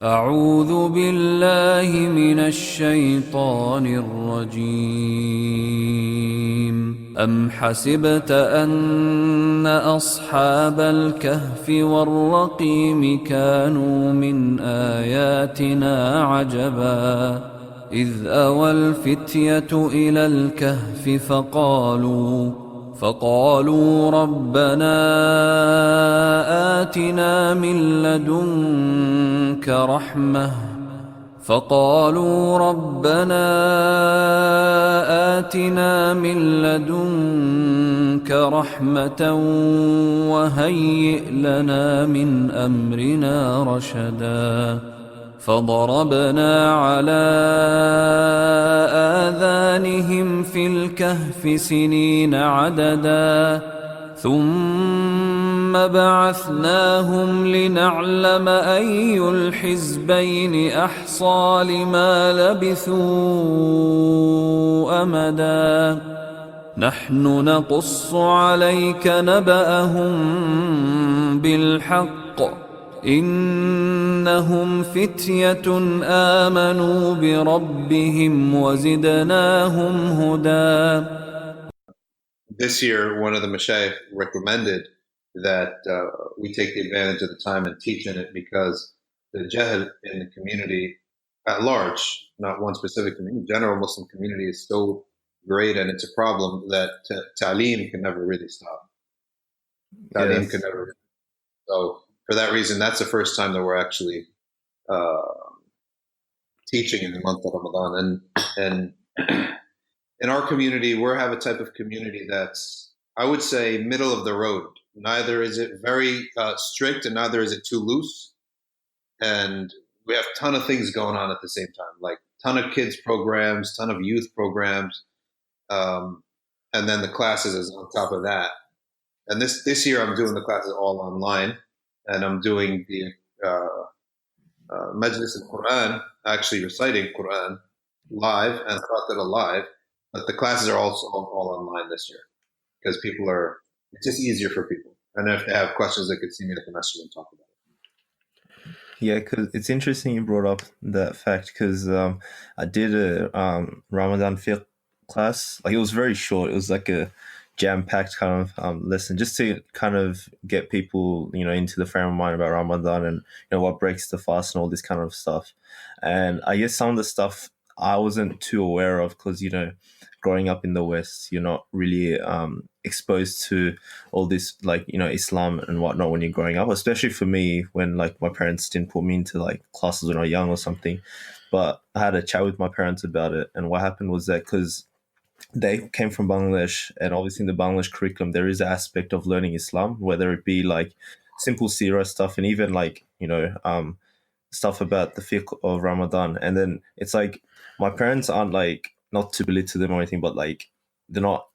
أعوذ بالله من الشيطان الرجيم أم حسبت أن أصحاب الكهف والرقيم كانوا من آياتنا عجبا إذ أوى الفتية إلى الكهف فقالوا ربنا آتنا من لدنك رحمة فقالوا ربنا آتنا من لدنك رحمة وهيئ لنا من أمرنا رشدا فضربنا على آذانهم في الكهف سنين عددا ثم بعثناهم لنعلم أي الحزبين أحصى لما لبثوا أمدا نحن نقص عليك نبأهم بالحق إنهم فتية آمنوا بربهم وزدناهم هدى. This year, one of the mashayikh recommended that we take the advantage of the time and teach in it because the jahl in the community at large, not one specific community, general Muslim community is so great and it's a problem that ta'aleem can never really stop. Ta'aleem Yes. can never. So for that reason, that's the first time that we're actually teaching in the month of Ramadan. And in our community, we have a type of community that's, I would say, middle of the road. Neither is it very strict and neither is it too loose. And we have a ton of things going on at the same time, like ton of kids programs, ton of youth programs. And then the classes is on top of that. And this year I'm doing the classes all online. And I'm doing the Majlis al-Quran, actually reciting Quran live and Khatira live. But the classes are also all online this year because it's just easier for people. And if they have questions, they could see me at the masjid and talk about it. Yeah, because it's interesting you brought up that fact because I did a Ramadan fiqh class. Like it was very short. It was like a jam-packed kind of lesson just to kind of get people, into the frame of mind about Ramadan and, what breaks the fast and all this kind of stuff. And I guess some of the stuff I wasn't too aware of because, growing up in the West, you're not really exposed to all this, like, Islam and whatnot when you're growing up, especially for me when, like, my parents didn't put me into, like, classes when I was young or something. But I had a chat with my parents about it. And what happened was that because they came from Bangladesh, and obviously in the Bangladesh curriculum, there is an aspect of learning Islam, whether it be, like, simple seerah stuff and even, like, stuff about the fiqh of Ramadan. And then it's like my parents aren't like, not to belittle them or anything, but like they're not,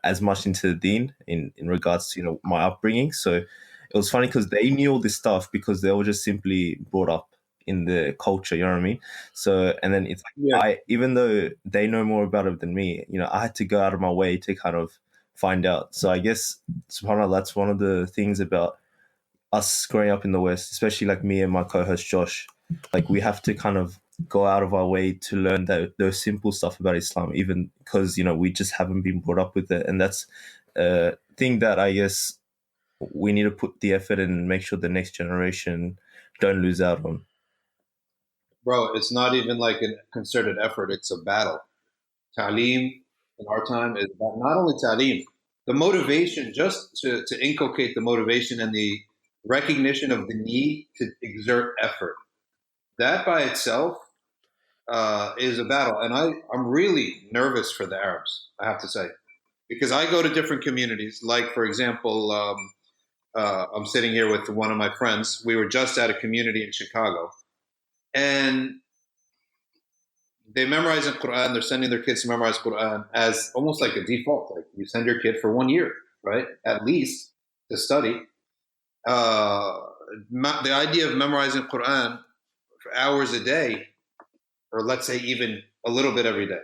as much into the deen in regards to, my upbringing. So it was funny because they knew all this stuff because they were just simply brought up in the culture, you know what I mean? So, and then it's like, even though they know more about it than me, I had to go out of my way to kind of find out. So I guess, subhanAllah, that's one of the things about us growing up in the West, especially like me and my co-host Josh, like we have to kind of go out of our way to learn those simple stuff about Islam, even because, we just haven't been brought up with it. And that's a thing that I guess we need to put the effort in and make sure the next generation don't lose out on. Bro, it's not even like a concerted effort. It's a battle. Ta'aleem in our time is about not only ta'aleem, the motivation just to inculcate the motivation and the recognition of the need to exert effort. That by itself is a battle. And I'm really nervous for the Arabs, I have to say, because I go to different communities. Like, for example, I'm sitting here with one of my friends. We were just at a community in Chicago. And they memorize the Quran. They're sending their kids to memorize Quran as almost like a default. Like you send your kid for 1 year, right? At least to study. The idea of memorizing Quran for hours a day, or let's say even a little bit every day,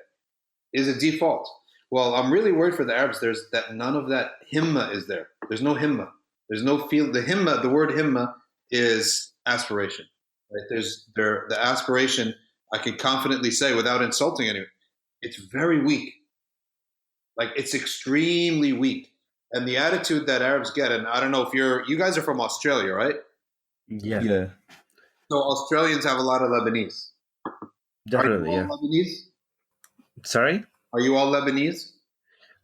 is a default. Well, I'm really worried for the Arabs. There's that none of that himma is there. There's no himma. There's no feel. The himma, the word himma is aspiration. Right? The aspiration, I can confidently say without insulting anyone, it's very weak. Like, it's extremely weak. And the attitude that Arabs get, and I don't know if you guys are from Australia, right? Yeah, Yeah. So Australians have a lot of Lebanese. definitely. Are you Yeah. all Lebanese? Sorry. Are you all Lebanese?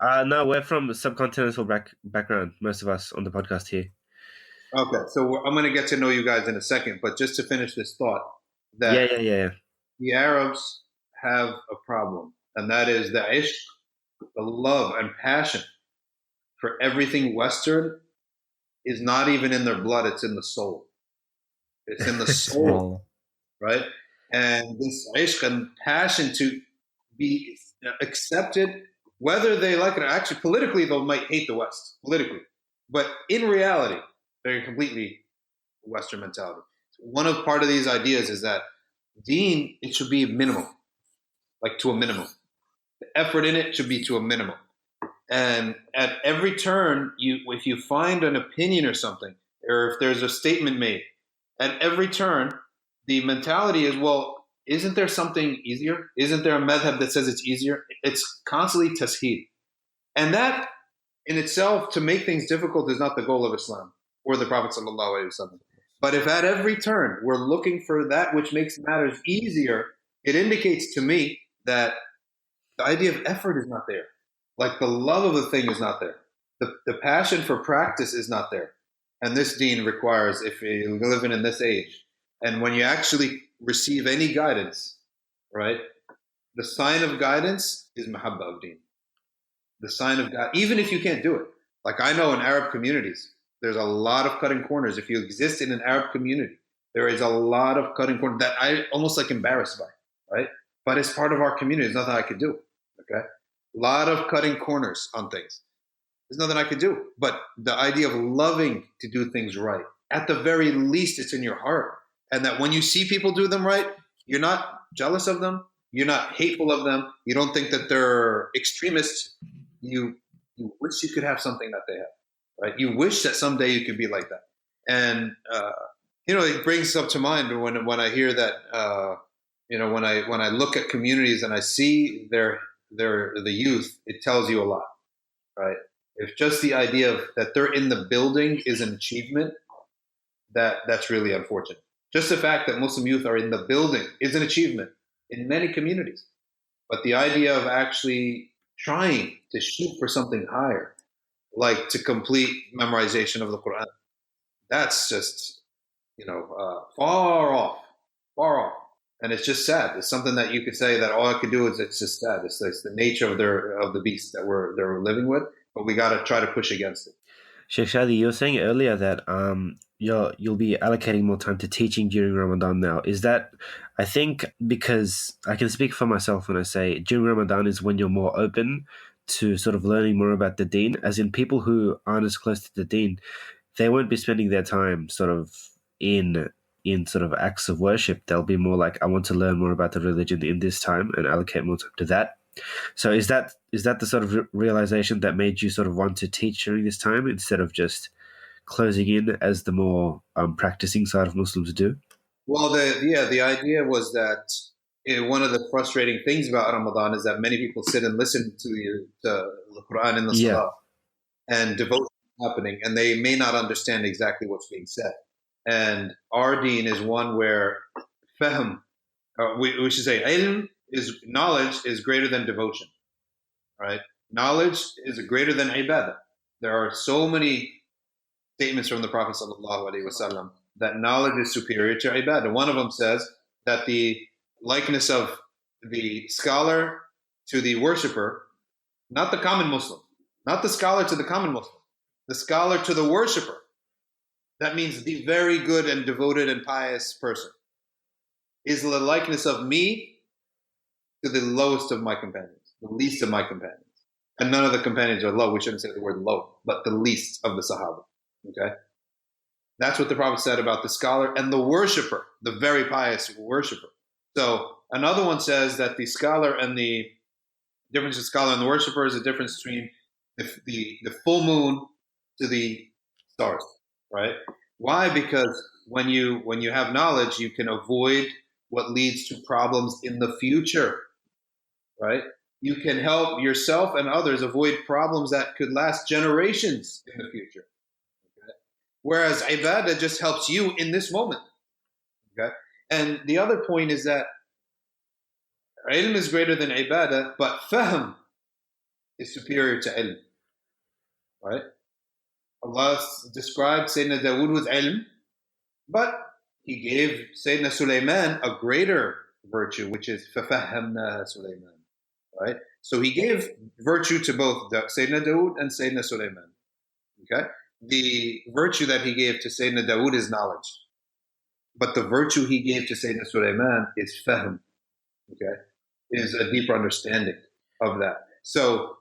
No, we're from a subcontinental background. Most of us on the podcast here. Okay, so I'm going to get to know you guys in a second, but just to finish this thought, that Yeah. the Arabs have a problem, and that is the ishq, the love and passion for everything Western is not even in their blood, it's in the soul. It's in the soul, Wow. right? And this ishq and passion to be accepted, whether they like it or actually politically, they might hate the West, politically. But in reality, they're completely Western mentality. One of part of these ideas is that deen, it should be minimal, like to a minimum. The effort in it should be to a minimum. And at every turn, if you find an opinion or something, or if there's a statement made, at every turn, the mentality is, well, isn't there something easier? Isn't there a madhab that says it's easier? It's constantly tasheed. And that in itself, to make things difficult, is not the goal of Islam or the Prophet sallallahu alaihi wasallam. But if at every turn we're looking for that which makes matters easier, it indicates to me that the idea of effort is not there. Like, the love of the thing is not there. The passion for practice is not there. And this deen requires, if you're living in this age, and when you actually receive any guidance, right, the sign of guidance is mahabba of deen. The sign of God, even if you can't do it. Like, I know in Arab communities, there's a lot of cutting corners. If you exist in an Arab community, there is a lot of cutting corners that I almost like embarrassed by, right? But it's part of our community. There's nothing I could do, okay? A lot of cutting corners on things. There's nothing I could do. But the idea of loving to do things right, at the very least, it's in your heart. And that when you see people do them right, you're not jealous of them. You're not hateful of them. You don't think that they're extremists. You wish you could have something that they have, right? You wish that someday you could be like that. And, it brings up to mind when I hear that, when I look at communities and I see the youth, it tells you a lot, right? If just the idea of that they're in the building is an achievement, that's really unfortunate. Just the fact that Muslim youth are in the building is an achievement in many communities. But the idea of actually trying to shoot for something higher, like to complete memorization of the Quran, that's just, far off. And it's just sad. It's something that you could say that all I could do is, it's just sad. It's the nature of the beast that they're living with, but we got to try to push against it. Sheikh Shadee, you were saying earlier that you'll be allocating more time to teaching during Ramadan now. Is that, I think, because I can speak for myself when I say during Ramadan is when you're more open to sort of learning more about the deen, as in people who aren't as close to the deen, they won't be spending their time sort of in sort of acts of worship. They'll be more like, I want to learn more about the religion in this time and allocate more time to that. So is that the sort of realization that made you sort of want to teach during this time instead of just closing in as the more practicing side of Muslims do? Well, the idea was that one of the frustrating things about Ramadan is that many people sit and listen to the Quran in the Salah and devotion happening, and they may not understand exactly what's being said. And our deen is one where fahm, we should say ilm, is knowledge is greater than devotion, right? Knowledge is greater than ibadah. There are so many statements from the Prophet sallallahu alaihi wasallam that knowledge is superior to ibadah. One of them says that the likeness of the scholar to the worshipper, not the common Muslim, not the scholar to the common Muslim, the scholar to the worshipper. That means the very good and devoted and pious person is the likeness of me to the lowest of my companions, the least of my companions. And none of the companions are low. We shouldn't say the word low, but the least of the Sahaba. Okay? That's what the Prophet said about the scholar and the worshiper, the very pious worshiper. So another one says that the scholar and the difference of scholar and the worshiper is the difference between the full moon to the stars, right? Why? Because when you have knowledge, you can avoid what leads to problems in the future, right? You can help yourself and others avoid problems that could last generations in the future. Okay? Whereas ibadah just helps you in this moment. Okay? And the other point is that ilm is greater than ibadah, but fahm is superior to ilm. Right? Allah described Sayyidina Dawood with ilm, but he gave Sayyidina Sulaiman a greater virtue, which is فَفَهَّمْنَاهَا Sulaiman. Right? So he gave virtue to both Sayyidina Dawood and Sayyidina Sulaiman. Okay? The virtue that he gave to Sayyidina Dawood is knowledge. But the virtue he gave to Sayyidina Sulaiman is fahm. Okay? Is a deeper understanding of that. So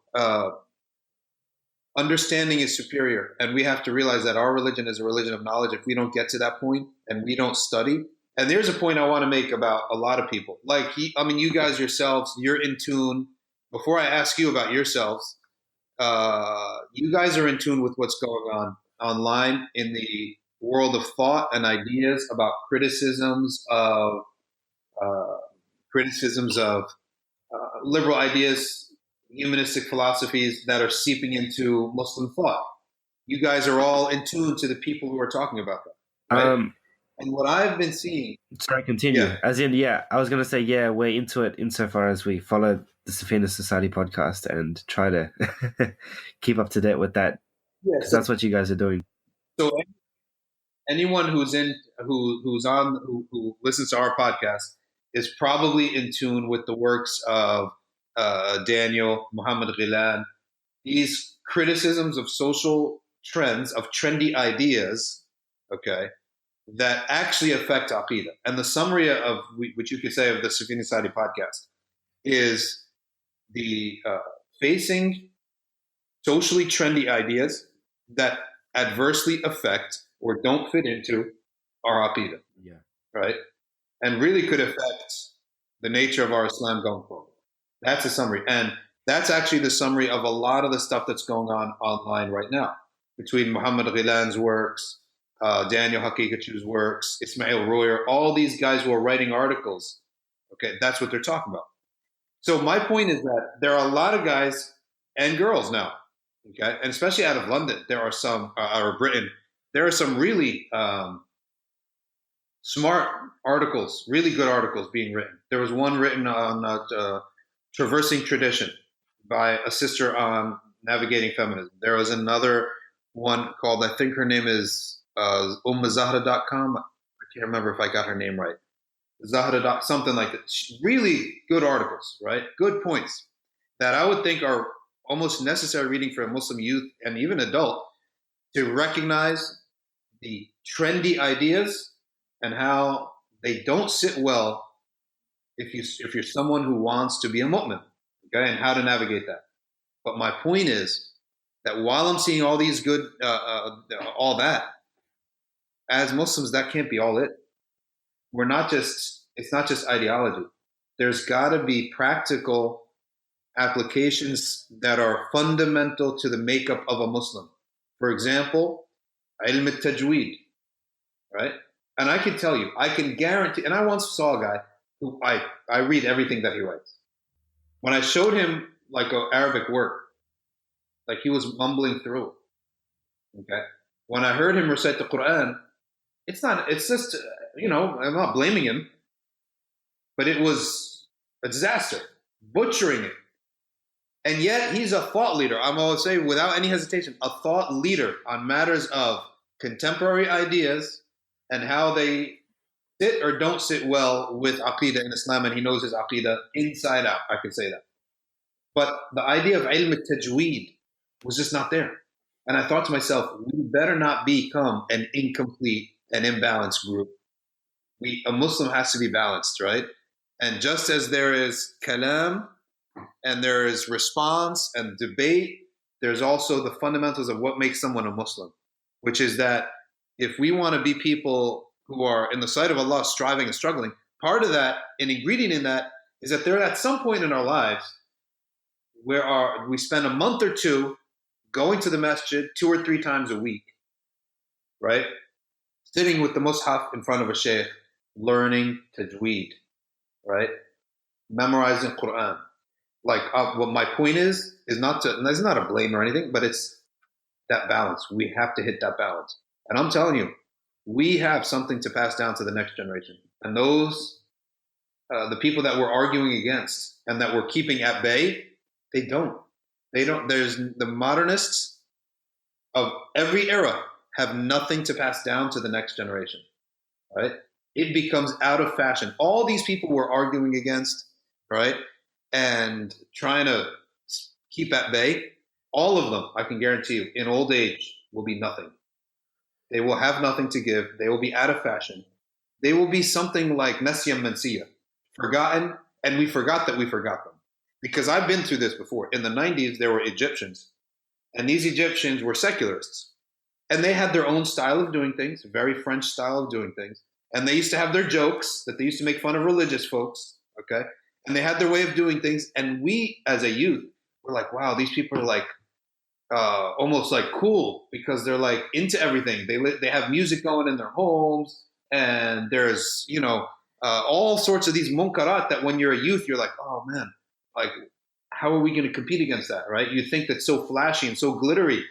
understanding is superior, and we have to realize that our religion is a religion of knowledge. If we don't get to that point and we don't study, and there's a point I want to make about a lot of people. Like, you guys yourselves, you're in tune. Before I ask you about yourselves, you guys are in tune with what's going on online in the world of thought and ideas about criticisms of liberal ideas, humanistic philosophies that are seeping into Muslim thought. You guys are all in tune to the people who are talking about that, right? And what I've been seeing... Sorry, continue. Yeah. As in, I was going to say, we're into it insofar as we follow the Sufis Society podcast and try to keep up to date with that. Because that's what you guys are doing. So anyone who listens to our podcast is probably in tune with the works of Daniel, Muhammad Ghilan. These criticisms of social trends, of trendy ideas, okay, that actually affect Aqidah. And the summary of which you could say of the Sufis Society podcast is the facing socially trendy ideas that adversely affect or don't fit into our Aqidah. Yeah. Right? And really could affect the nature of our Islam going forward. That's a summary. And that's actually the summary of a lot of the stuff that's going on online right now. Between Muhammad Ghilan's works, Daniel Hakikachu's works, Ismail Royer, all these guys who are writing articles, okay, that's what they're talking about. So my point is that there are a lot of guys and girls now, okay, and especially out of London, there are some, or Britain, there are some really smart articles, really good articles being written. There was one written on traversing tradition by a sister on navigating feminism. There was another one called, I think her name is ummazahra.com. I can't remember if I got her name right. Zahra, something like that. Really good articles, right? Good points that I would think are almost necessary reading for a Muslim youth and even adult to recognize the trendy ideas and how they don't sit well if you're someone who wants to be a mu'min, okay, and how to navigate that. But my point is that while I'm seeing all these good, all that, as Muslims, that can't be all it. It's not just ideology. There's got to be practical applications that are fundamental to the makeup of a Muslim. For example, ilm al-Tajweed, right? And I can tell you, I can guarantee, and I once saw a guy who I read everything that he writes. When I showed him like an Arabic work, like he was mumbling through it. Okay. When I heard him recite the Quran, it's just, I'm not blaming him, but it was a disaster, butchering it. And yet he's a thought leader. I'm always saying, without any hesitation, a thought leader on matters of contemporary ideas and how they sit or don't sit well with Aqidah in Islam, and he knows his Aqidah inside out, I could say that. But the idea of ilm al-Tajweed was just not there. And I thought to myself, we better not become an incomplete and imbalanced group. A Muslim has to be balanced, right? And just as there is kalam and there is response and debate, there's also the fundamentals of what makes someone a Muslim, which is that if we want to be people who are in the sight of Allah striving and struggling, part of that, an ingredient in that, is that there at some point in our lives where we spend a month or two going to the masjid 2 or 3 times a week, right? sitting with the mushaf in front of a sheikh, learning tajweed, right? Memorizing Quran. Like, what my point is not to, and it's not a blame or anything, but it's that balance. We have to hit that balance. And I'm telling you, we have something to pass down to the next generation. And those, the people that we're arguing against and that we're keeping at bay, they don't. There's the modernists of every era have nothing to pass down to the next generation, right? It becomes out of fashion. All these people we're arguing against, right, and trying to keep at bay, all of them, I can guarantee you, in old age will be nothing. They will have nothing to give. They will be out of fashion. They will be something like Nesya Mansiya, forgotten, and we forgot that we forgot them. Because I've been through this before. In the 90s, there were Egyptians, and these Egyptians were secularists. And they had their own style of doing things, very French style of doing things. And they used to have their jokes that they used to make fun of religious folks, okay? And they had their way of doing things. And we, as a youth, were like, wow, these people are like, almost like cool because they're like into everything. They have music going in their homes, and there's all sorts of these munkarat that when you're a youth you're like, oh man, like how are we going to compete against that, right? You think that's so flashy and so glittery,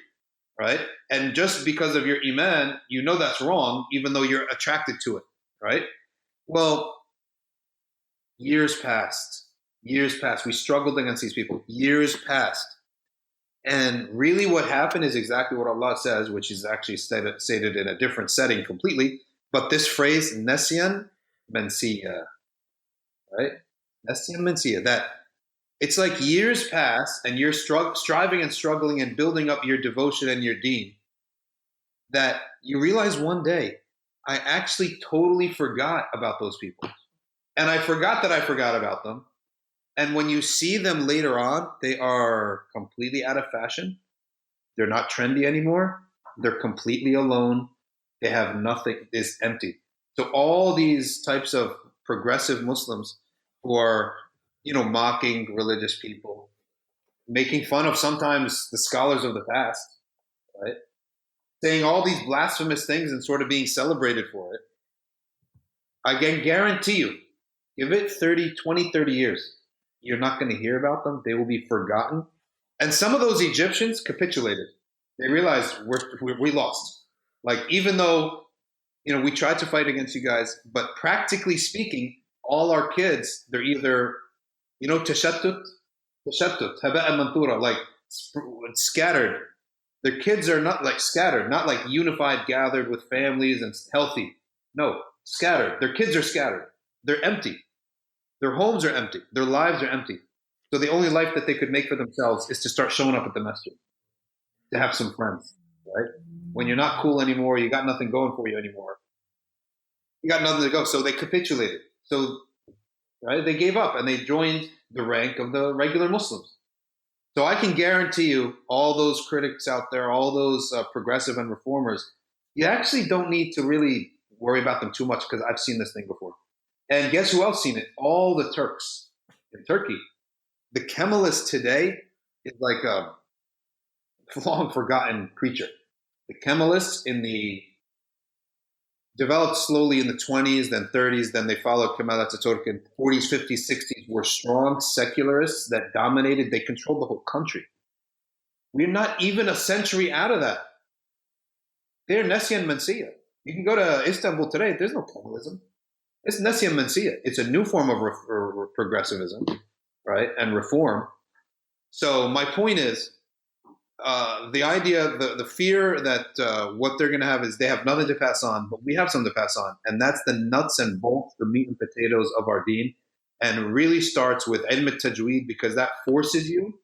right? And just because of your iman, you know that's wrong, even though you're attracted to it, right? Well, years passed. We struggled against these people. Years passed. And really what happened is exactly what Allah says, which is actually stated in a different setting completely. But this phrase, Nesyan Mansiya, right? Nesyan Mansiya, that it's like years pass and you're striving and struggling and building up your devotion and your deen, that you realize one day, I actually totally forgot about those people. And I forgot that I forgot about them. And when you see them later on, they are completely out of fashion. They're not trendy anymore. They're completely alone. They have nothing. It's empty. So all these types of progressive Muslims who are, mocking religious people, making fun of sometimes the scholars of the past, right? Saying all these blasphemous things and sort of being celebrated for it. I can guarantee you, give it 20, 30 years. You're not going to hear about them. They will be forgotten. And some of those Egyptians capitulated. They realized we lost. Like, even though, we tried to fight against you guys, but practically speaking, all our kids, they're either, tashattut, haba'an manthura, like scattered. Their kids are not like scattered, not like unified, gathered with families and healthy. No, scattered. Their kids are scattered. They're empty. Their homes are empty. Their lives are empty. So the only life that they could make for themselves is to start showing up at the masjid, to have some friends, right? When you're not cool anymore, you got nothing going for you anymore. You got nothing to go. So they capitulated. So, right, they gave up and they joined the rank of the regular Muslims. So I can guarantee you, all those critics out there, all those progressive and reformers, you actually don't need to really worry about them too much, because I've seen this thing before. And guess who else seen it? All the Turks in Turkey. The Kemalist today is like a long forgotten creature. The Kemalists developed slowly in the 20s, then 30s, then they followed Kemal Ataturk in 40s, 50s, 60s, were strong secularists that dominated. They controlled the whole country. We're not even a century out of that. They're Nesyan Mansiya. You can go to Istanbul today, there's no Kemalism. It's Nesya Mansiya. It's a new form of progressivism, right, and reform. So my point is, the idea, the fear that what they're going to have is they have nothing to pass on, but we have something to pass on, and that's the nuts and bolts, the meat and potatoes of our deen, and really starts with ilm tajweed, because that forces you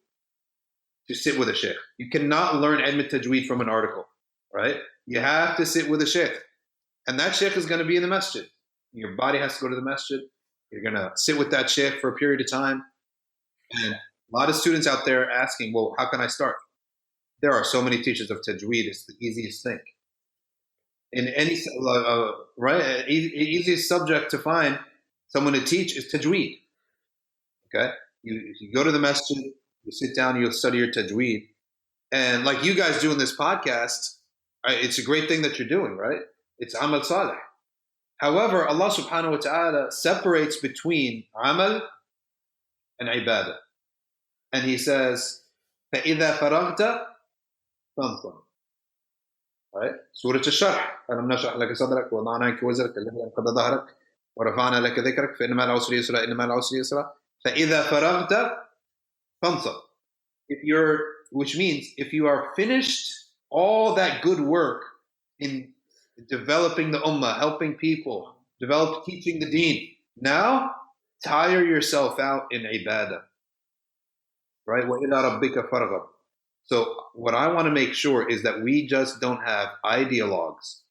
to sit with a sheikh. You cannot learn ilm tajweed from an article, right? You have to sit with a sheikh, and that sheikh is going to be in the masjid. Your body has to go to the masjid. You're going to sit with that sheikh for a period of time. And a lot of students out there asking, well, how can I start? There are so many teachers of Tajweed. It's the easiest thing. In any, right, easiest subject to find someone to teach is Tajweed. Okay? You go to the masjid, you sit down, you'll study your Tajweed. And like you guys doing this podcast, it's a great thing that you're doing, right? It's amal salih. However, Allah subhanahu wa ta'ala separates between amal and ibadah. And He says, فَإِذَا فَرَغْتَ فَانْصَبْ. Right? Surah Al-Sharh. أَلَمْ نَشْرَحْ لَكَ صَدْرَكَ وَوَضَعْنَا عَنكَ وِزْرَكَ الَّذِي أَنقَضَ ظَهْرَكَ وَرَفَعْنَا لَكَ ذِكْرَكَ فَإِنَّ مَعَ الْعُسْرِ يُسْرًا إِنَّ مَعَ الْعُسْرِ يُسْرًا فَإِذَا فَرَغْتَ فَانْصَبْ. Which means if you are finished all that good work in developing the ummah, helping people, teaching the deen, now tire yourself out in ibadah. Right? وَإِلَىٰ رَبِّكَ فَارْغَب. So what I want to make sure is that we just don't have ideologues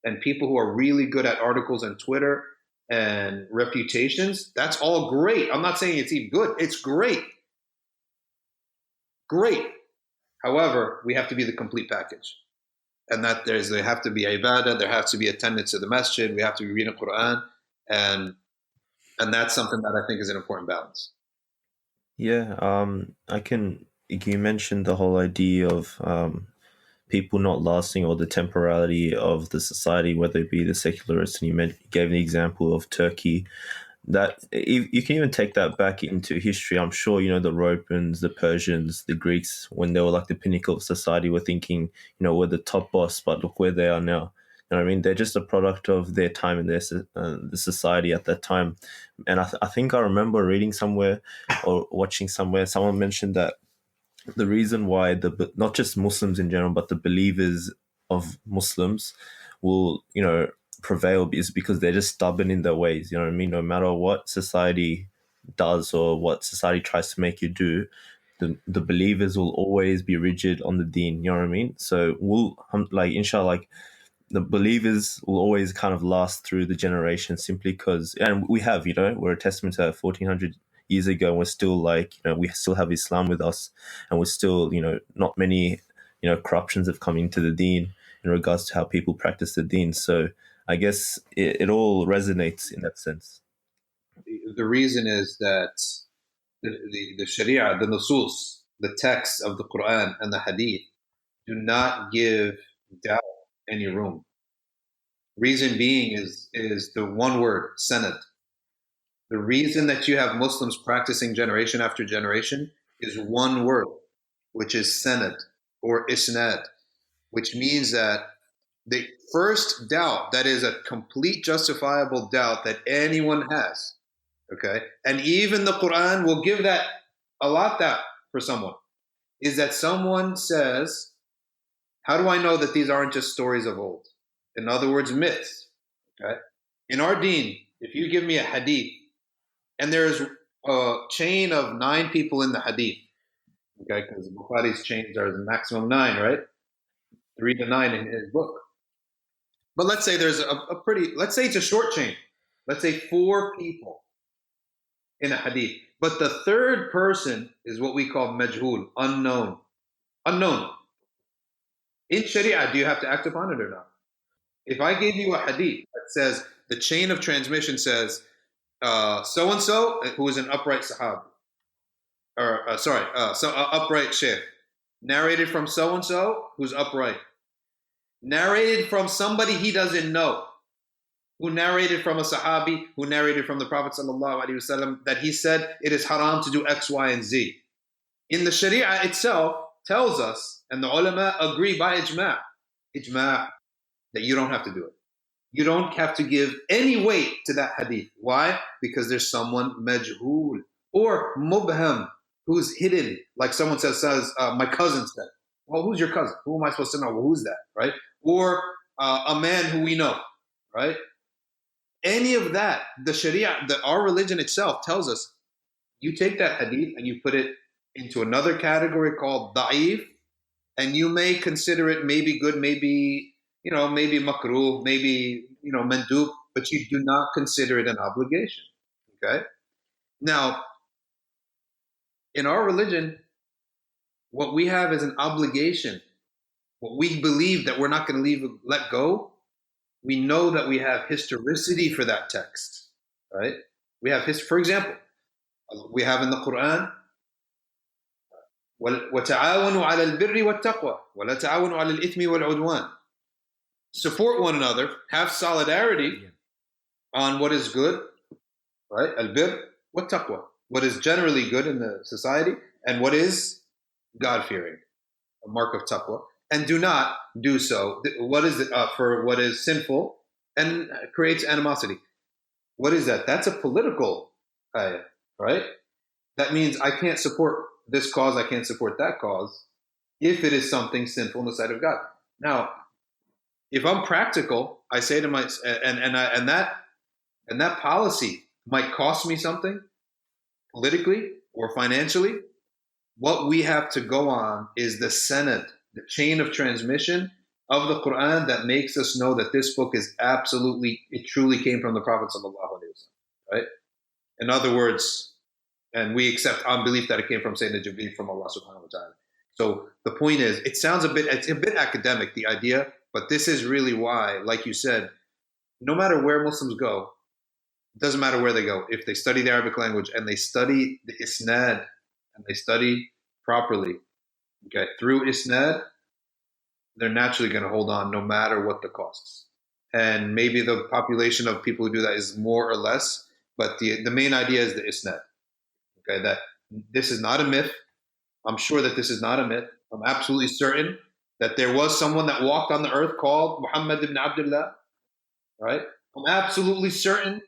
and people who are really good at articles on Twitter and reputations. That's all great. I'm not saying it's even good. It's great. Great. However, we have to be the complete package. And that there have to be ibadah, there has to be attendance to the masjid, we have to be reading the Quran, and that's something that I think is an important balance. Yeah, you mentioned the whole idea of people not lasting, or the temporality of the society, whether it be the secularists, and you gave the example of Turkey. That you can even take that back into history. I'm sure the Romans, the Persians, the Greeks, when they were like the pinnacle of society, were thinking, we're the top boss, but look where they are now. You know what I mean? They're just a product of their time and the society at that time. And I think I remember reading somewhere or watching somewhere, someone mentioned that the reason why not just Muslims in general, but the believers of Muslims will, prevail is because they're just stubborn in their ways. You know what I mean? No matter what society does or what society tries to make you do, the believers will always be rigid on the deen. You know what I mean? So we'll inshallah, the believers will always kind of last through the generations, simply because, and we have, we're a testament to 1400 years ago, and we're still we still have Islam with us, and we're still, not many, corruptions have come into the deen in regards to how people practice the deen. So I guess it all resonates in that sense. The reason is that the Sharia, the nusus, the texts of the Quran and the Hadith do not give doubt any room. Reason being is the one word, sanad. The reason that you have Muslims practicing generation after generation is one word, which is sanad or isnad, which means that the first doubt, that is a complete justifiable doubt that anyone has, okay, and even the Quran will give that, allot that for someone, is that someone says, how do I know that these aren't just stories of old? In other words, myths. Okay? In our deen, if you give me a hadith, and there's a chain of 9 people in the hadith, okay, because Bukhari's chains are the maximum 9, right? 3 to 9 in his book. But let's say there's let's say it's a short chain. Let's say 4 people in a hadith. But the third person is what we call majhul, unknown. Unknown. In Sharia, do you have to act upon it or not? If I gave you a hadith that says, the chain of transmission says, so-and-so, who is an upright sahaba, or upright sheikh, narrated from so-and-so, who's upright, narrated from somebody he doesn't know, who narrated from a sahabi, who narrated from the Prophet ﷺ, that he said it is haram to do X, Y, and Z. In the Sharia itself tells us, and the ulama agree by ijma', that you don't have to do it. You don't have to give any weight to that hadith. Why? Because there's someone majhul or mubham, who's hidden. Like someone says, my cousin said. Well, who's your cousin? Who am I supposed to know? Well, who's that, right? Or a man who we know, right? Any of that, the Sharia, our religion itself tells us, you take that hadith and you put it into another category called da'if, and you may consider it maybe good, maybe makruh, maybe, mandub, but you do not consider it an obligation, okay? Now, in our religion, what we have is an obligation. What we believe that we're not going to let go, we know that we have historicity for that text, right? We have for example, we have in the Quran, وَتَعَاوَنُوا عَلَى الْبِرِّ وَالتَّقْوَى وَلَا تَعَاوَنُوا عَلَى الْإِثْمِ وَالْعُدْوَانِ. support one another, have solidarity on what is good, right? Al-bir, what taqwa, what is generally good in the society, and what is God-fearing, a mark of taqwa, and do not do so. What is it for what is sinful and creates animosity? What is that? That's a political ayah, right? That means I can't support this cause, I can't support that cause, if it is something sinful in the sight of God. Now, if I'm practical, I say to myself, and that policy might cost me something politically or financially. What we have to go on is the sanad, the chain of transmission of the Quran that makes us know that this book is absolutely, it truly came from the Prophet sallallahu alaihi wasallam, right? In other words, and we accept unbelief that it came from Sayyidina Jibreel from Allah subhanahu wa ta'ala. So the point is, it's a bit academic, the idea, but this is really why, like you said, no matter where Muslims go, it doesn't matter where they go. If they study the Arabic language and they study the isnad and they study properly, okay, through isnad, they're naturally going to hold on no matter what the costs. And maybe the population of people who do that is more or less, but the main idea is the isnad. Okay, that this is not a myth. I'm sure that this is not a myth. I'm absolutely certain that there was someone that walked on the earth called Muhammad ibn Abdullah, right? I'm absolutely certain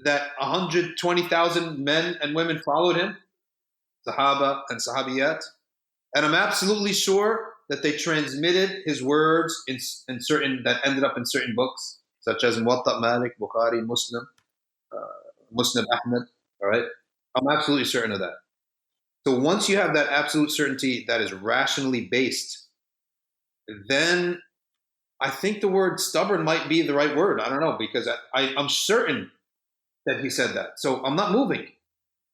that 120,000 men and women followed him, Sahaba and Sahabiyat. And I'm absolutely sure that they transmitted his words in certain, that ended up in certain books, such as Muwatta Malik, Bukhari, Muslim, Muslim Ahmed, all right? I'm absolutely certain of that. So once you have that absolute certainty that is rationally based, then I think the word stubborn might be the right word. I don't know, because I'm certain that he said that. So I'm not moving.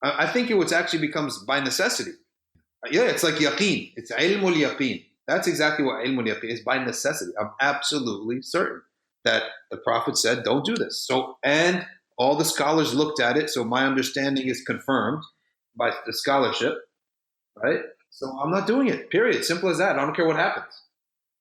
I think it actually becomes by necessity. Yeah, it's like yaqeen. It's ilmul yaqeen. That's exactly what ilmul yaqeen is, by necessity. I'm absolutely certain that the Prophet said, don't do this. So, and all the scholars looked at it, so my understanding is confirmed by the scholarship, right? So I'm not doing it, period. Simple as that. I don't care what happens,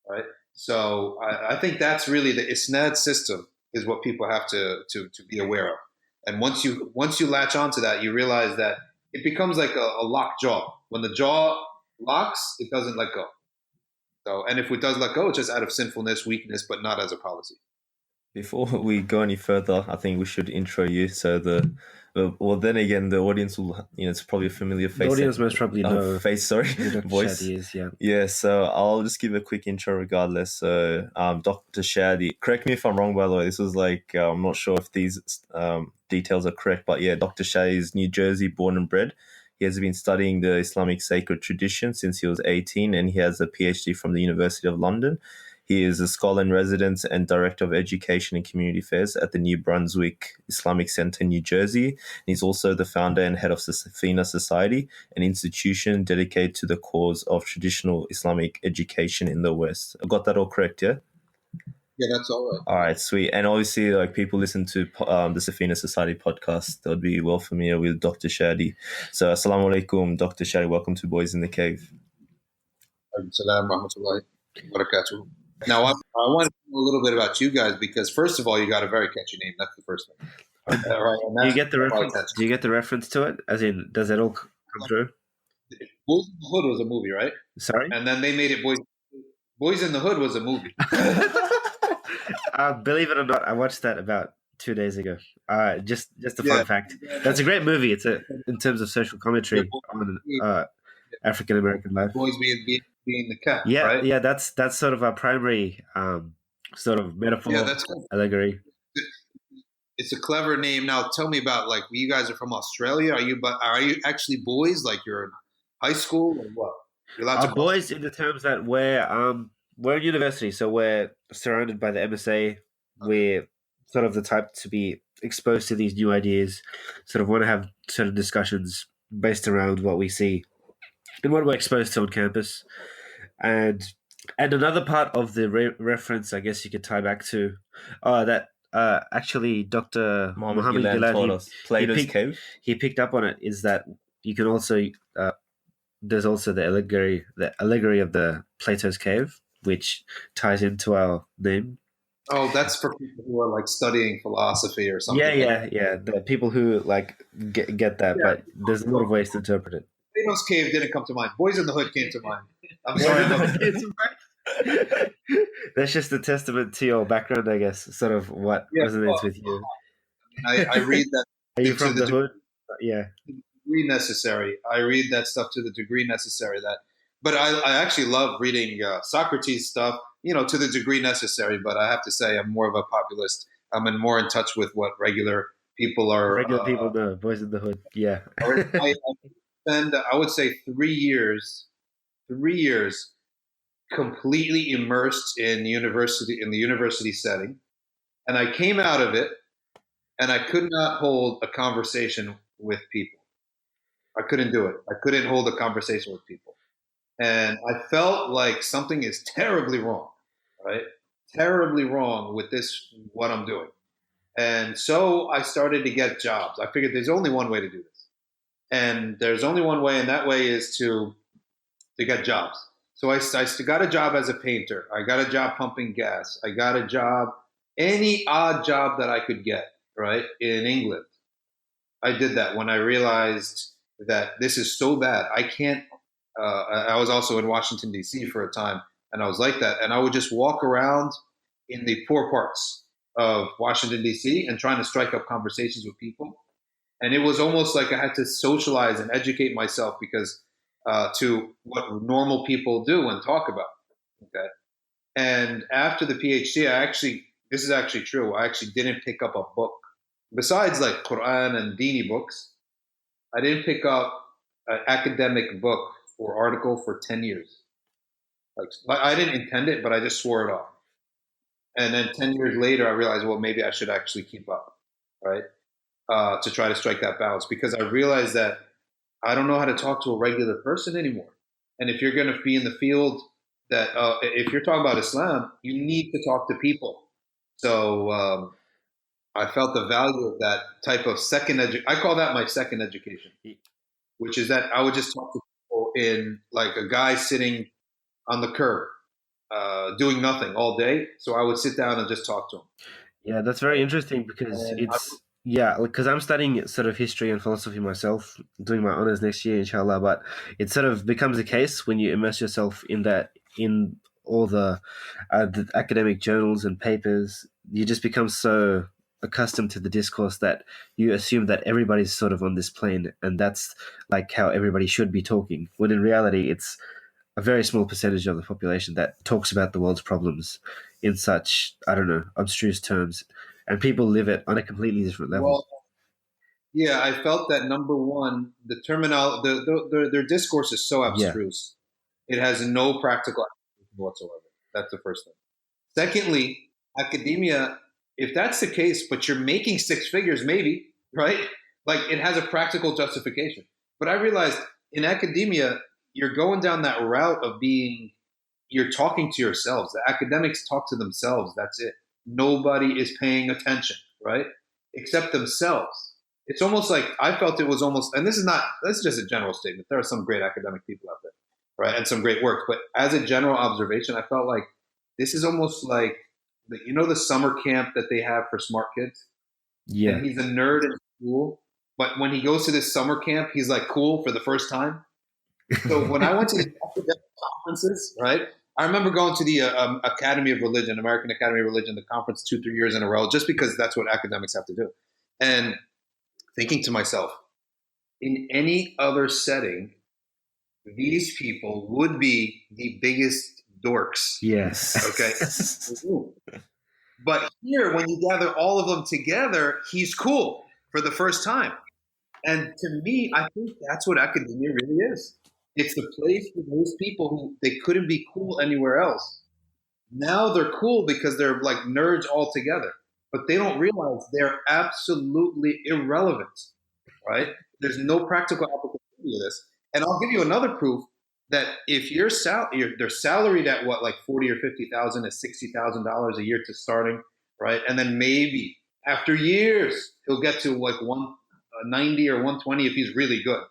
right? So I think that's really the isnad system is what people have to be aware of. And once you latch onto that, you realize that it becomes like a locked jaw. When the jaw locks, it doesn't let go. So, and if it does let go, it's just out of sinfulness, weakness, but not as a policy. Before we go any further, I think we should intro you. So well, then again, the audience will, it's probably a familiar face. The audience most probably know face. Sorry, voice. Shadee is, yeah. Yeah. So I'll just give a quick intro, regardless. So, Dr. Shadee. Correct me if I'm wrong, by the way. This was like I'm not sure if these details are correct, but yeah, Dr. Shadee is New Jersey born and bred. He has been studying the Islamic sacred tradition since he was 18, and he has a PhD from the University of London. He is a scholar in residence and director of education and community affairs at the New Brunswick Islamic Center in New Jersey. And he's also the founder and head of the Sufina Society, an institution dedicated to the cause of traditional Islamic education in the West. I got that all correct, yeah? Yeah, that's all right. All right, sweet. And obviously, like, people listen to the Sufina Society podcast, they'll be well familiar with Dr. Shadee. So, assalamu alaikum, Dr. Shadee. Welcome to Boys in the Cave. Assalamu rahmatullahi wa barakatuh. Now, I want to know a little bit about you guys, because first of all, you got a very catchy name. That's the first thing. Right, Do you get the reference? Do you get the reference to it? As in, does it all come through? Boys in the Hood was a movie, right? Sorry? And then they made it Boys in the Hood was a movie. Believe it or not, I watched that about 2 days ago. Just a fun fact. That's a great movie. It's in terms of social commentary on African American life. Boys being the cat. Yeah, right? yeah. That's sort of our primary sort of metaphor. Yeah, that's cool. Allegory. It's a clever name. Now, tell me about, like, you guys are from Australia. Are you actually boys? Like, you're in high school or what? You're allowed to boys in the terms that we're in university, so we're surrounded by the MSA. We're sort of the type to be exposed to these new ideas. Sort of want to have certain discussions based around what we see and what we're exposed to on campus. And another part of the reference, I guess you could tie back to that. Actually, Dr. Muhammad Gilad taught us Plato's Cave. He picked up on it. Is that you can also there's also the allegory of the Plato's Cave, which ties into our name. Oh, that's for people who are like studying philosophy or Yeah, something like yeah, yeah. The people who like get that, that. but there's a lot of ways to interpret it. Plato's Cave didn't come to mind. Boys in the Hood came to mind. I'm Boys sorry, in I'm the a Hood. That's just a testament to your background, I guess. Sort of what yeah. resonates with you. I read that Are you to from the the hood? Yeah. degree necessary. I read that stuff to the degree necessary. But I actually love reading Socrates stuff, to the degree necessary. But I have to say, I'm more of a populist. More in touch with what regular people are. Regular people know. Boys in the Hood. Yeah. I spend, I would say, 3 years completely immersed in the university setting, and I came out of it, and I could not hold a conversation with people. I couldn't do it. I couldn't hold a conversation with people. And I felt like something is terribly wrong, right? Terribly wrong with what I'm doing. And so I started to get jobs. I figured there's only one way to do this. And there's only one way, and that way is to get jobs. So I got a job as a painter. I got a job pumping gas. I got a job, any odd job that I could get, right, in England. I did that when I realized that this is so bad. I can't. I was also in Washington D.C. for a time, and I was like that. And I would just walk around in the poor parts of Washington D.C. and trying to strike up conversations with people. And it was almost like I had to socialize and educate myself because to what normal people do and talk about. Okay. And after the PhD, this is actually true. I actually didn't pick up a book besides like Quran and Dini books. I didn't pick up an academic book or article for 10 years. Like I didn't intend it, but I just swore it off. And then 10 years later, I realized, well, maybe I should actually keep up, right? To try to strike that balance, because I realized that I don't know how to talk to a regular person anymore. And if you're going to be in the field if you're talking about Islam, you need to talk to people. So I felt the value of that type of I call that my second education, which is that I would just talk to people in like a guy sitting on the curb, doing nothing all day. So I would sit down and just talk to him. Yeah, that's very interesting because And because I'm studying sort of history and philosophy myself, doing my honors next year, inshallah. But it sort of becomes a case when you immerse yourself in all the academic journals and papers. You just become so accustomed to the discourse that you assume that everybody's sort of on this plane, and that's like how everybody should be talking. When in reality, it's a very small percentage of the population that talks about the world's problems in such, I don't know, abstruse terms. And people live it on a completely different level. well, yeah, I felt that number one, the their discourse is so Yeah. abstruse. It has no practical application whatsoever. That's the first thing. Secondly, academia, if that's the case, but you're making six figures, maybe, right? Like it has a practical justification. But I realized in academia, you're going down that route of you're talking to yourselves. The academics talk to themselves. That's it. Nobody is paying attention, right? Except themselves. It's almost like I felt it was almost, and that's just a general statement. There are some great academic people out there, right? And some great work. But as a general observation, I felt like this is almost like, the summer camp that they have for smart kids? Yeah. And he's a nerd in school. But when he goes to this summer camp, he's like cool for the first time. So when I went to the academic conferences, right? I remember going to the Academy of Religion, American Academy of Religion, the conference 2-3 years in a row, just because that's what academics have to do. And thinking to myself, in any other setting, these people would be the biggest dorks. Yes. Okay. But here, when you gather all of them together, he's cool for the first time. And to me, I think that's what academia really is. It's the place for those people who they couldn't be cool anywhere else. Now they're cool because they're like nerds all together, but they don't realize they're absolutely irrelevant, right? There's no practical application of this. And I'll give you another proof that if they're salaried at what, like 40 or 50,000 at $60,000 a year to starting, right? And then maybe after years he'll get to like 190 or 120 if he's really good.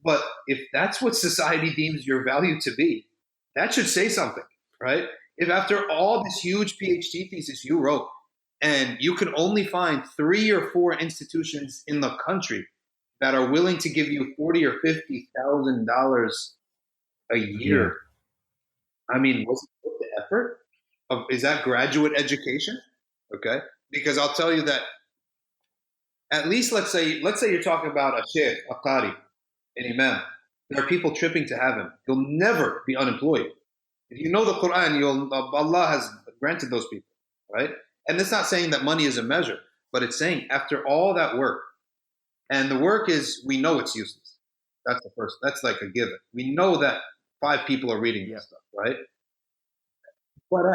But if that's what society deems your value to be, that should say something, right? If after all this huge PhD thesis you wrote, and you can only find 3 or 4 institutions in the country that are willing to give you $40,000 or $50,000 a year, I mean, was it worth the effort? Is that graduate education? Okay, because I'll tell you that at least let's say you're talking about a sheikh, a qari, an imam. There are people tripping to have him. He'll never be unemployed. If you know the Quran, Allah has granted those people, right? And it's not saying that money is a measure, but it's saying after all that work, and the work is, we know it's useless. That's the first. That's like a given. We know that 5 people are reading this stuff, right? But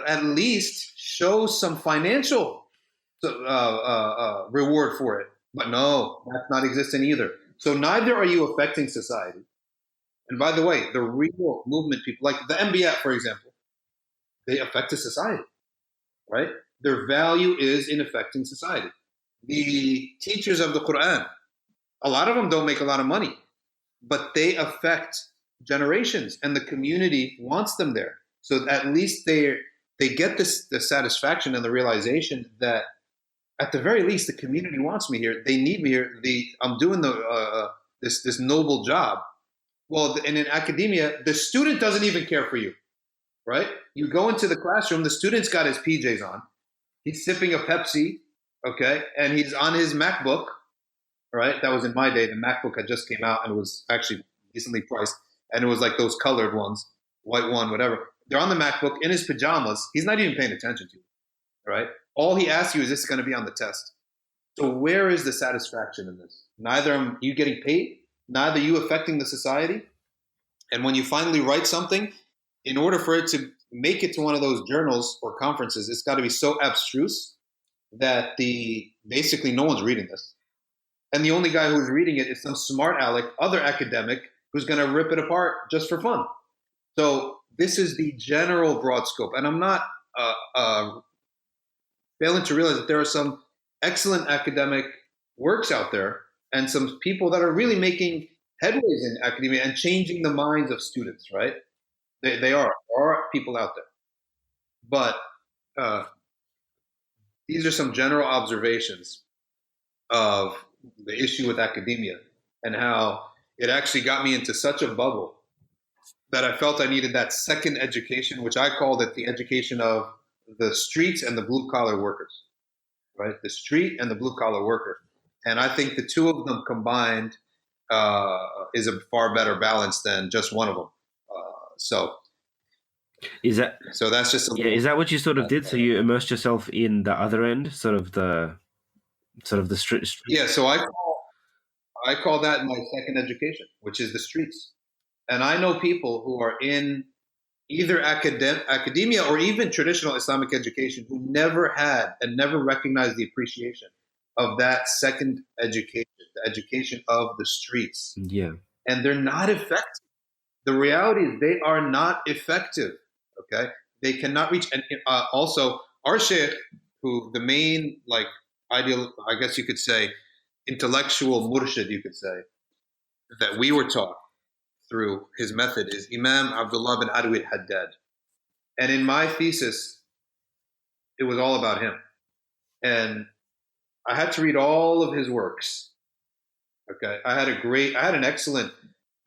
at least show some financial reward for it. But no, that's not existing either. So neither are you affecting society. And by the way, the real movement people, like the nbsp, for example, they affect a society, right? Their value is in affecting society. The teachers of the Quran, a lot of them don't make a lot of money, but they affect generations, and the community wants them there. So at least they get the satisfaction and the realization that at the very least the community wants me here. They need me here. I'm doing this noble job. Well, and in academia, the student doesn't even care for you, right? You go into the classroom, the student's got his PJs on, he's sipping a Pepsi, okay, and he's on his MacBook, right? That was in my day. The MacBook had just came out and it was actually decently priced, and it was like those colored ones, white one, whatever. They're on the MacBook in his pajamas. He's not even paying attention to you, right? All he asks you is, this is going to be on the test. So where is the satisfaction in this? Neither are you getting paid, neither are you affecting the society. And when you finally write something, in order for it to make it to one of those journals or conferences, it's got to be so abstruse that basically no one's reading this. And the only guy who's reading it is some smart aleck, other academic, who's going to rip it apart just for fun. So this is the general broad scope. And I'm not failing to realize that there are some excellent academic works out there and some people that are really making headways in academia and changing the minds of students, right? There are people out there. But these are some general observations of the issue with academia and how it actually got me into such a bubble that I felt I needed that second education, which I called it the education of the streets and the blue-collar workers, right? The street and the blue-collar worker. And I think the two of them combined is a far better balance than just one of them. So that's just is that what you sort of did? So you immersed yourself in the other end, sort of the street. Yeah. So I call that my second education, which is the streets. And I know people who are in either academia or even traditional Islamic education who never had and never recognized the appreciation of that second education, the education of the streets. Yeah. And they're not effective. The reality is they are not effective. Okay. They cannot reach. And also our sheikh, who the main, like, ideal, I guess you could say, intellectual murshid, you could say, that we were taught through his method is Imam Abdullah bin al-Haddad. And in my thesis, it was all about him. And I had to read all of his works. Okay. I had an excellent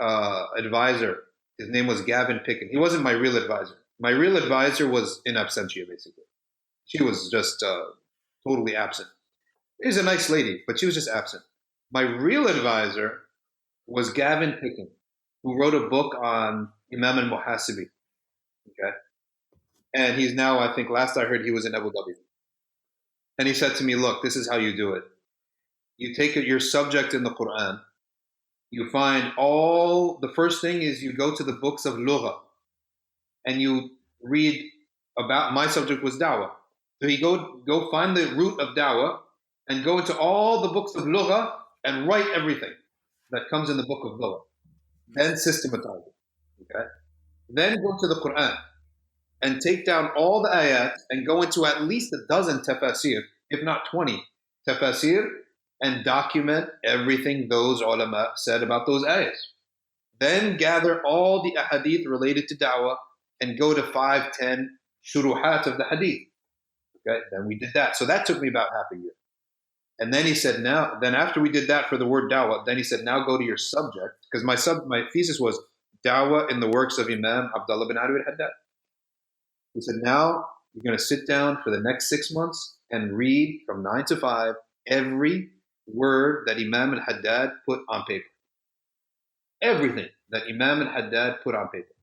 advisor. His name was Gavin Picken. He wasn't my real advisor. My real advisor was in absentia, basically. She was just totally absent. She was a nice lady, but she was just absent. My real advisor was Gavin Picken, who wrote a book on Imam al-Muhasibi. Okay. And he's now, I think, last I heard, he was in Abu Dhabi. And he said to me, look, this is how you do it. You take your subject in the Quran. You find the first thing is you go to the books of Lugha and you read about, my subject was Dawah. So you go find the root of Dawah and go into all the books of Lugha and write everything that comes in the book of Lugha. Then systematize it. Okay? Then go to the Quran and take down all the ayat and go into at least a dozen tafasir, if not 20 tafasir, and document everything those ulama said about those ayahs. Then gather all the ahadith related to da'wah and go to 5, 10 shuruhat of the hadith. Okay, then we did that. So that took me about half a year. And then he said, then after we did that for the word dawah, then he said, now go to your subject. Because my thesis was dawah in the works of Imam Abdullah bin Ali al-Haddad. He said, now you're going to sit down for the next 6 months and read from 9 to 5 every word that Imam al-Haddad put on paper. Everything that Imam al-Haddad put on paper.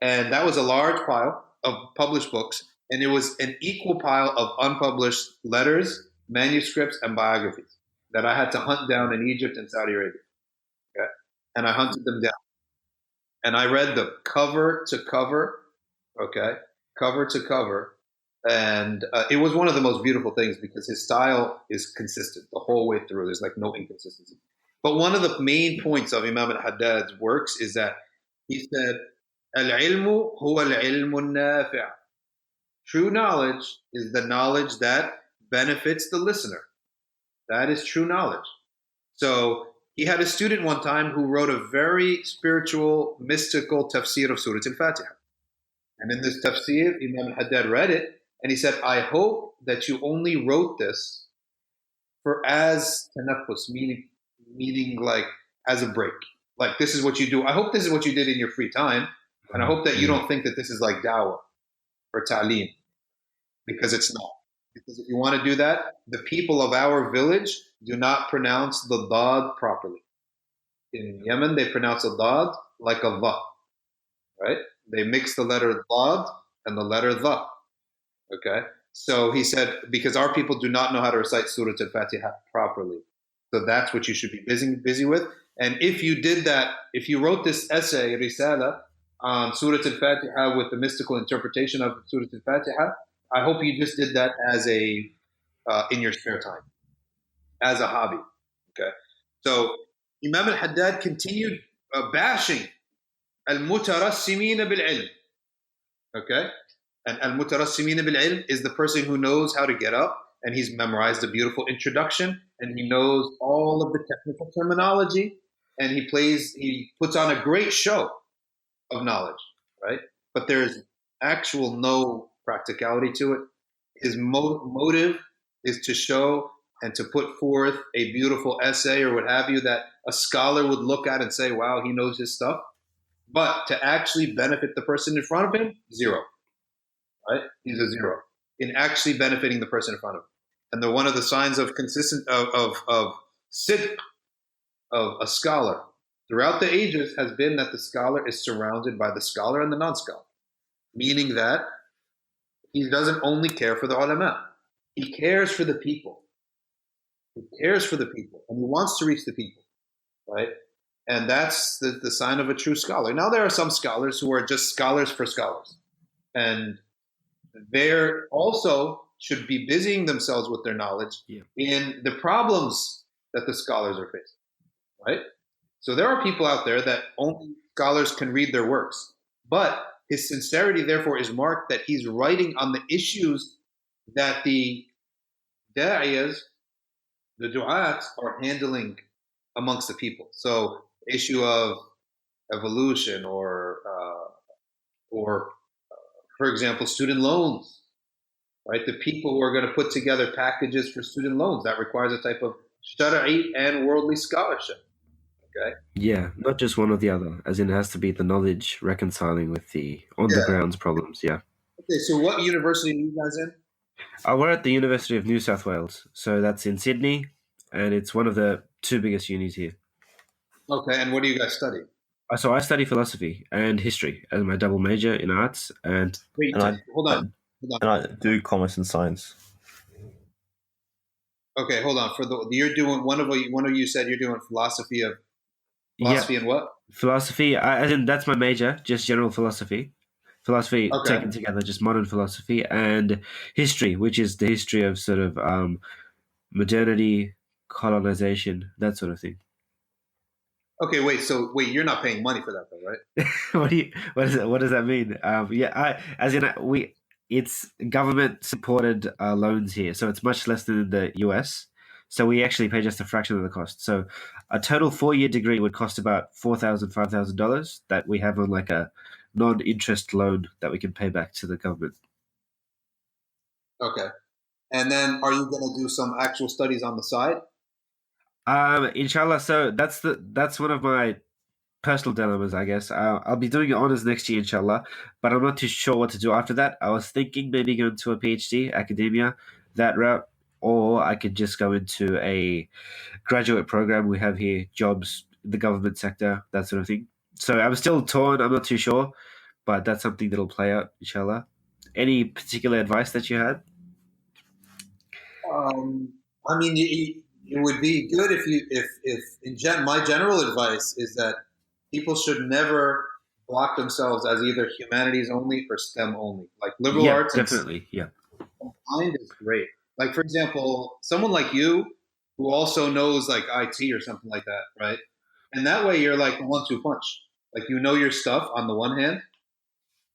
And that was a large pile of published books, and it was an equal pile of unpublished letters, manuscripts, and biographies that I had to hunt down in Egypt and Saudi Arabia. Okay? And I hunted them down. And I read them cover to cover, okay? Cover to cover. And it was one of the most beautiful things because his style is consistent the whole way through. There's like no inconsistency. But one of the main points of Imam al-Haddad's works is that he said, Al-ilmu huwa al-ilmu al-nafi'. True knowledge is the knowledge that benefits the listener. That is true knowledge. So he had a student one time who wrote a very spiritual, mystical tafsir of Surah Al-Fatiha. And in this tafsir, Imam al-Haddad read it, and he said, I hope that you only wrote this for as tanaffus, meaning like as a break. Like this is what you do. I hope this is what you did in your free time. And I hope that you don't think that this is like dawah or ta'lim, because it's not. Because if you want to do that, the people of our village do not pronounce the dad properly. In Yemen, they pronounce a dad like a dha, right? They mix the letter dad and the letter dha, okay? So he said, because our people do not know how to recite Surah Al-Fatiha properly. So that's what you should be busy with. And if you did that, if you wrote this essay, Risala, on Surah Al-Fatiha with the mystical interpretation of Surah Al-Fatiha, I hope you just did that as in your spare time, as a hobby. Okay. So Imam al-Haddad continued bashing al-mutarassimin bil-ilm. Okay. And al-mutarassimin bil-ilm is the person who knows how to get up and he's memorized a beautiful introduction and he knows all of the technical terminology and he puts on a great show of knowledge, right? But there's actual no practicality to it. His motive is to show and to put forth a beautiful essay or what have you that a scholar would look at and say, wow, he knows his stuff. But to actually benefit the person in front of him, zero, right? He's a zero in actually benefiting the person in front of him. And one of the signs of sidq of a scholar throughout the ages has been that the scholar is surrounded by the scholar and the non-scholar, meaning that he doesn't only care for the ulama. He cares for the people. He cares for the people, and he wants to reach the people, right? And that's the sign of a true scholar. Now, there are some scholars who are just scholars for scholars, and they also should be busying themselves with their knowledge in the problems that the scholars are facing, right? So there are people out there that only scholars can read their works, but his sincerity, therefore, is marked that he's writing on the issues that the da'iyas, the du'ats, are handling amongst the people. So, issue of evolution, or for example, student loans, right? The people who are going to put together packages for student loans, that requires a type of shara'i and worldly scholarship. Okay. Yeah, not just one or the other, as in it has to be the knowledge reconciling with the on-the-grounds problems, yeah. Okay, so what university are you guys in? We're at the University of New South Wales, so that's in Sydney, and it's one of the two biggest unis here. Okay, and what do you guys study? So I study philosophy and history as my double major in arts, and Wait, hold on. And I do commerce and science. Okay, hold on. You're doing one of you said you're doing philosophy and what? Philosophy. As in that's my major, just general philosophy. Philosophy taken together, just modern philosophy, and history, which is the history of sort of modernity, colonization, that sort of thing. Okay, wait. So you're not paying money for that, though, right? What does that mean? It's government supported loans here, so it's much less than the US. So we actually pay just a fraction of the cost. So a total 4-year degree would cost about $4,000, $5,000 that we have on like a non-interest loan that we can pay back to the government. Okay. And then are you going to do some actual studies on the side? Inshallah. So that's one of my personal dilemmas, I guess. I'll be doing honors next year, inshallah, but I'm not too sure what to do after that. I was thinking maybe going to a PhD, academia, that route, or I could just go into a graduate program we have here, jobs, the government sector, that sort of thing. So I'm still torn. I'm not too sure, but that's something that'll play out, inshallah. Any particular advice that you had? I mean, it would be good my general advice is that people should never block themselves as either humanities only or STEM only. Like liberal Yeah, arts and definitely. Yeah. combined is great. Like for example, someone like you who also knows like IT or something like that, right? And that way you're like a 1-2 punch. Like you know your stuff on the one hand,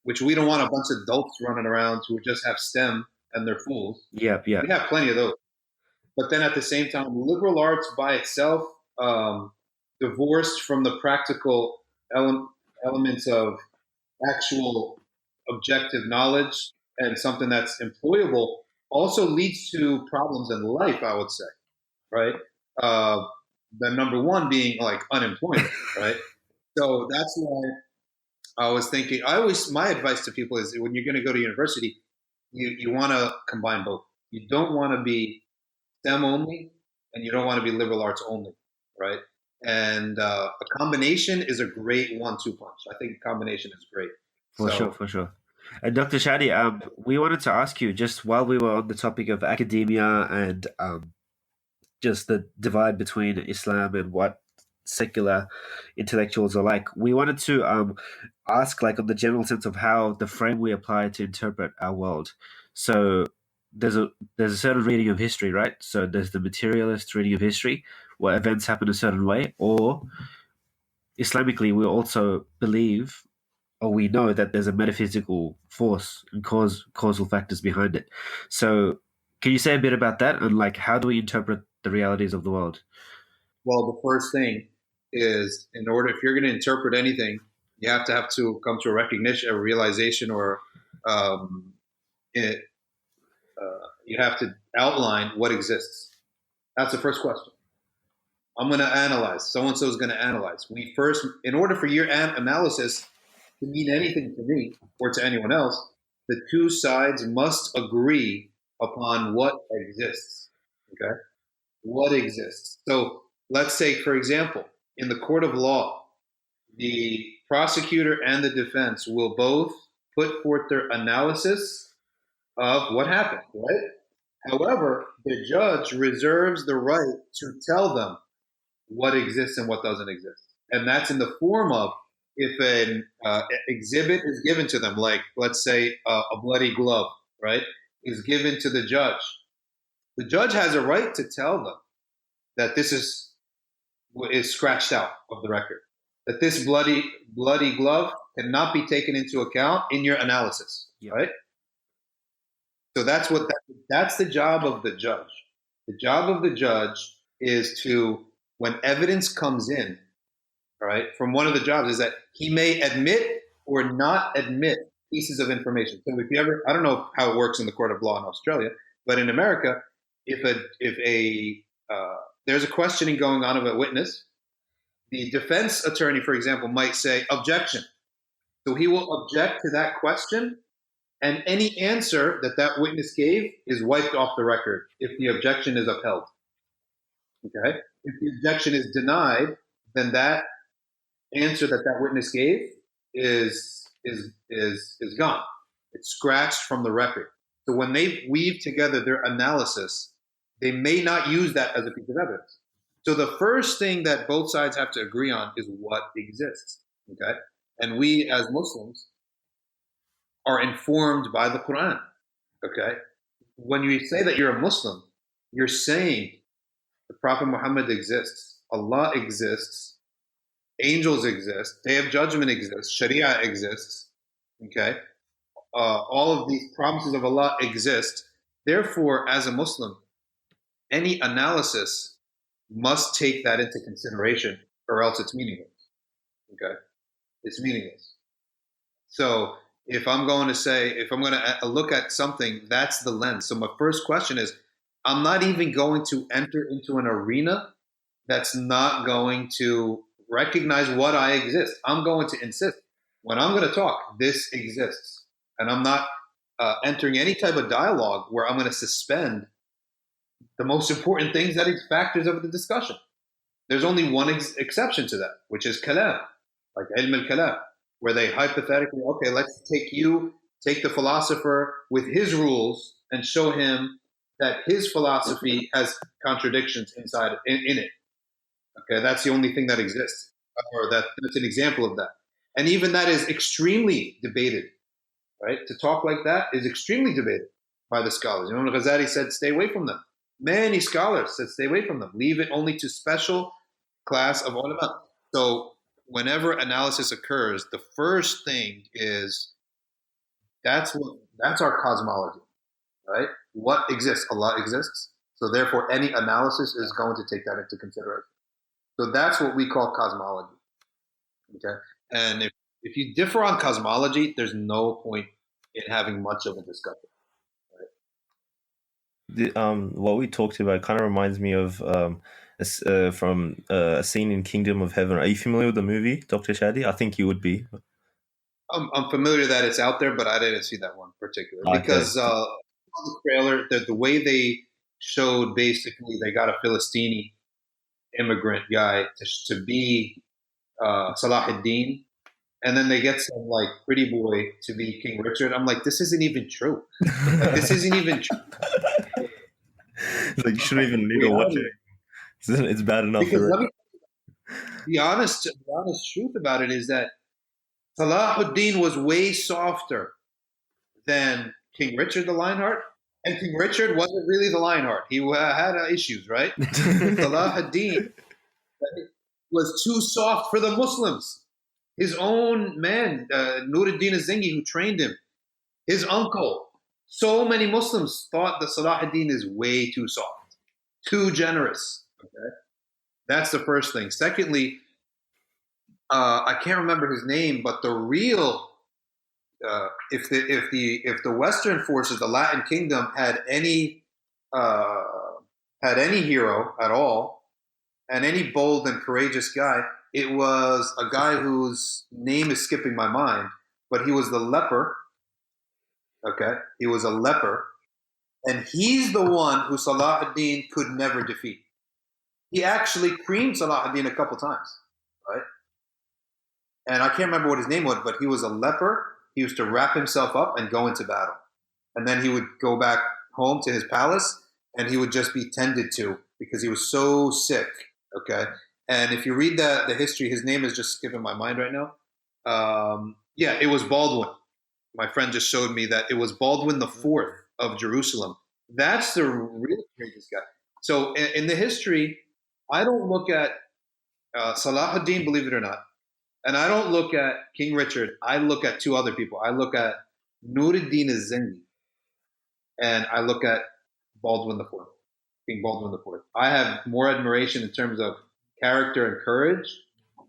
which we don't want a bunch of adults running around who just have STEM and they're fools. Yeah, yeah. We have plenty of those. But then at the same time, liberal arts by itself, divorced from the practical elements of actual objective knowledge and something that's employable, also leads to problems in life, I would say, right? The number one being like unemployment, right? So that's why I was thinking, my advice to people is when you're going to go to university, you want to combine both. You don't want to be STEM only, and you don't want to be liberal arts only, right? And a combination is a great 1-2 punch. I think a combination is great. For sure, for sure. And Dr. Shadee, we wanted to ask you, just while we were on the topic of academia and just the divide between Islam and what secular intellectuals are like, we wanted to ask, like, on the general sense of how the frame we apply to interpret our world. So there's a certain reading of history, right? So there's the materialist reading of history, where events happen a certain way, or Islamically, we also believe, or we know, that there's a metaphysical force and causal factors behind it. So can you say a bit about that, and like how do we interpret the realities of the world? Well, the first thing is, in order, if you're going to interpret anything, you have to come to a recognition, a realization, or it, you have to outline what exists. That's the first question. I'm going to analyze. So and so is going to analyze. We first, in order for your analysis to mean anything to me or to anyone else, the two sides must agree upon what exists. Okay, what exists. So let's say, for example, in the court of law, the prosecutor and the defense will both put forth their analysis of what happened, right? However, the judge reserves the right to tell them what exists and what doesn't exist. And that's in the form of, if an exhibit is given to them, like let's say a bloody glove, right, is given to the judge has a right to tell them that this is scratched out of the record, that this bloody glove cannot be taken into account in your analysis, right? So that's the job of the judge. The job of the judge is to, when evidence comes in, all right, from one of the jobs is that he may admit or not admit pieces of information. So if you ever, I don't know how it works in the court of law in Australia, but in America, if there's a questioning going on of a witness, the defense attorney, for example, might say objection. So he will object to that question, and any answer that witness gave is wiped off the record if the objection is upheld. Okay? If the objection is denied, then that answer that witness gave is gone. It's scratched from the record. So when they weave together their analysis, they may not use that as a piece of evidence. So the first thing that both sides have to agree on is what exists. Okay? And we as Muslims are informed by the Quran. Okay? When you say that you're a Muslim, you're saying the Prophet Muhammad exists, Allah exists, angels exist, Day of Judgment exists, Sharia exists. Okay? All of these promises of Allah exist. Therefore, as a Muslim, any analysis must take that into consideration, or else it's meaningless. Okay? It's meaningless. So if I'm going to look at something, that's the lens. So my first question is, I'm not even going to enter into an arena that's not going to recognize what I exist. I'm going to insist. When I'm going to talk, this exists. And I'm not entering any type of dialogue where I'm going to suspend the most important things that is factors of the discussion. There's only one exception to that, which is kalam, like ilm al-kalam, where they hypothetically, okay, let's take the philosopher with his rules and show him that his philosophy has contradictions inside in it. Okay, that's the only thing that exists, or that's an example of that. And even that is extremely debated, right? To talk like that is extremely debated by the scholars. Imam al-Ghazali said, stay away from them. Many scholars said, stay away from them. Leave it only to special class of ulama. So whenever analysis occurs, the first thing is that's our cosmology, right? What exists? Allah exists. So therefore, any analysis is going to take that into consideration. So that's what we call cosmology. Okay, and if you differ on cosmology, there's no point in having much of a discussion. What we talked about kind of reminds me of from a scene in Kingdom of Heaven. Are you familiar with the movie, Dr. Shadee? I think you would be. I'm familiar that it's out there, but I didn't see that one particularly because on the trailer, the way they showed, basically they got a Philistini immigrant guy to be Salah ad-Din, and then they get some like pretty boy to be King Richard. I'm like, this isn't even true. Like, this isn't even true. Like, you shouldn't even need to watch it. It's bad enough. Because let me the honest truth about it is that Salah ad-Din was way softer than King Richard the Lionheart, and King Richard wasn't really the Lionheart. He had issues, right? Salah ad-Din was too soft for the Muslims. His own man, Nuruddin al-Zengi, who trained him, his uncle, so many Muslims thought that Salah ad-Din is way too soft, too generous. Okay? That's the first thing. Secondly, I can't remember his name, but the real if the Western forces, the Latin Kingdom, had any hero at all, and any bold and courageous guy, it was a guy whose name is skipping my mind, but he was the leper. Okay, he was a leper, and he's the one who Salah ad-Din could never defeat. He actually creamed Salah ad-Din a couple times, right? And I can't remember what his name was, but he was a leper. He used to wrap himself up and go into battle. And then he would go back home to his palace and he would just be tended to because he was so sick. Okay. And if you read the history, his name is just skipping my mind right now. Yeah, it was Baldwin. My friend just showed me that it was Baldwin the Fourth of Jerusalem. That's the really courageous guy. So in the history, I don't look at Salah ad-Din, believe it or not, and I don't look at King Richard. I look at two other people. I look at Nuruddin al-Zengi, and I look at Baldwin the Fourth, King Baldwin the Fourth. I have more admiration in terms of character and courage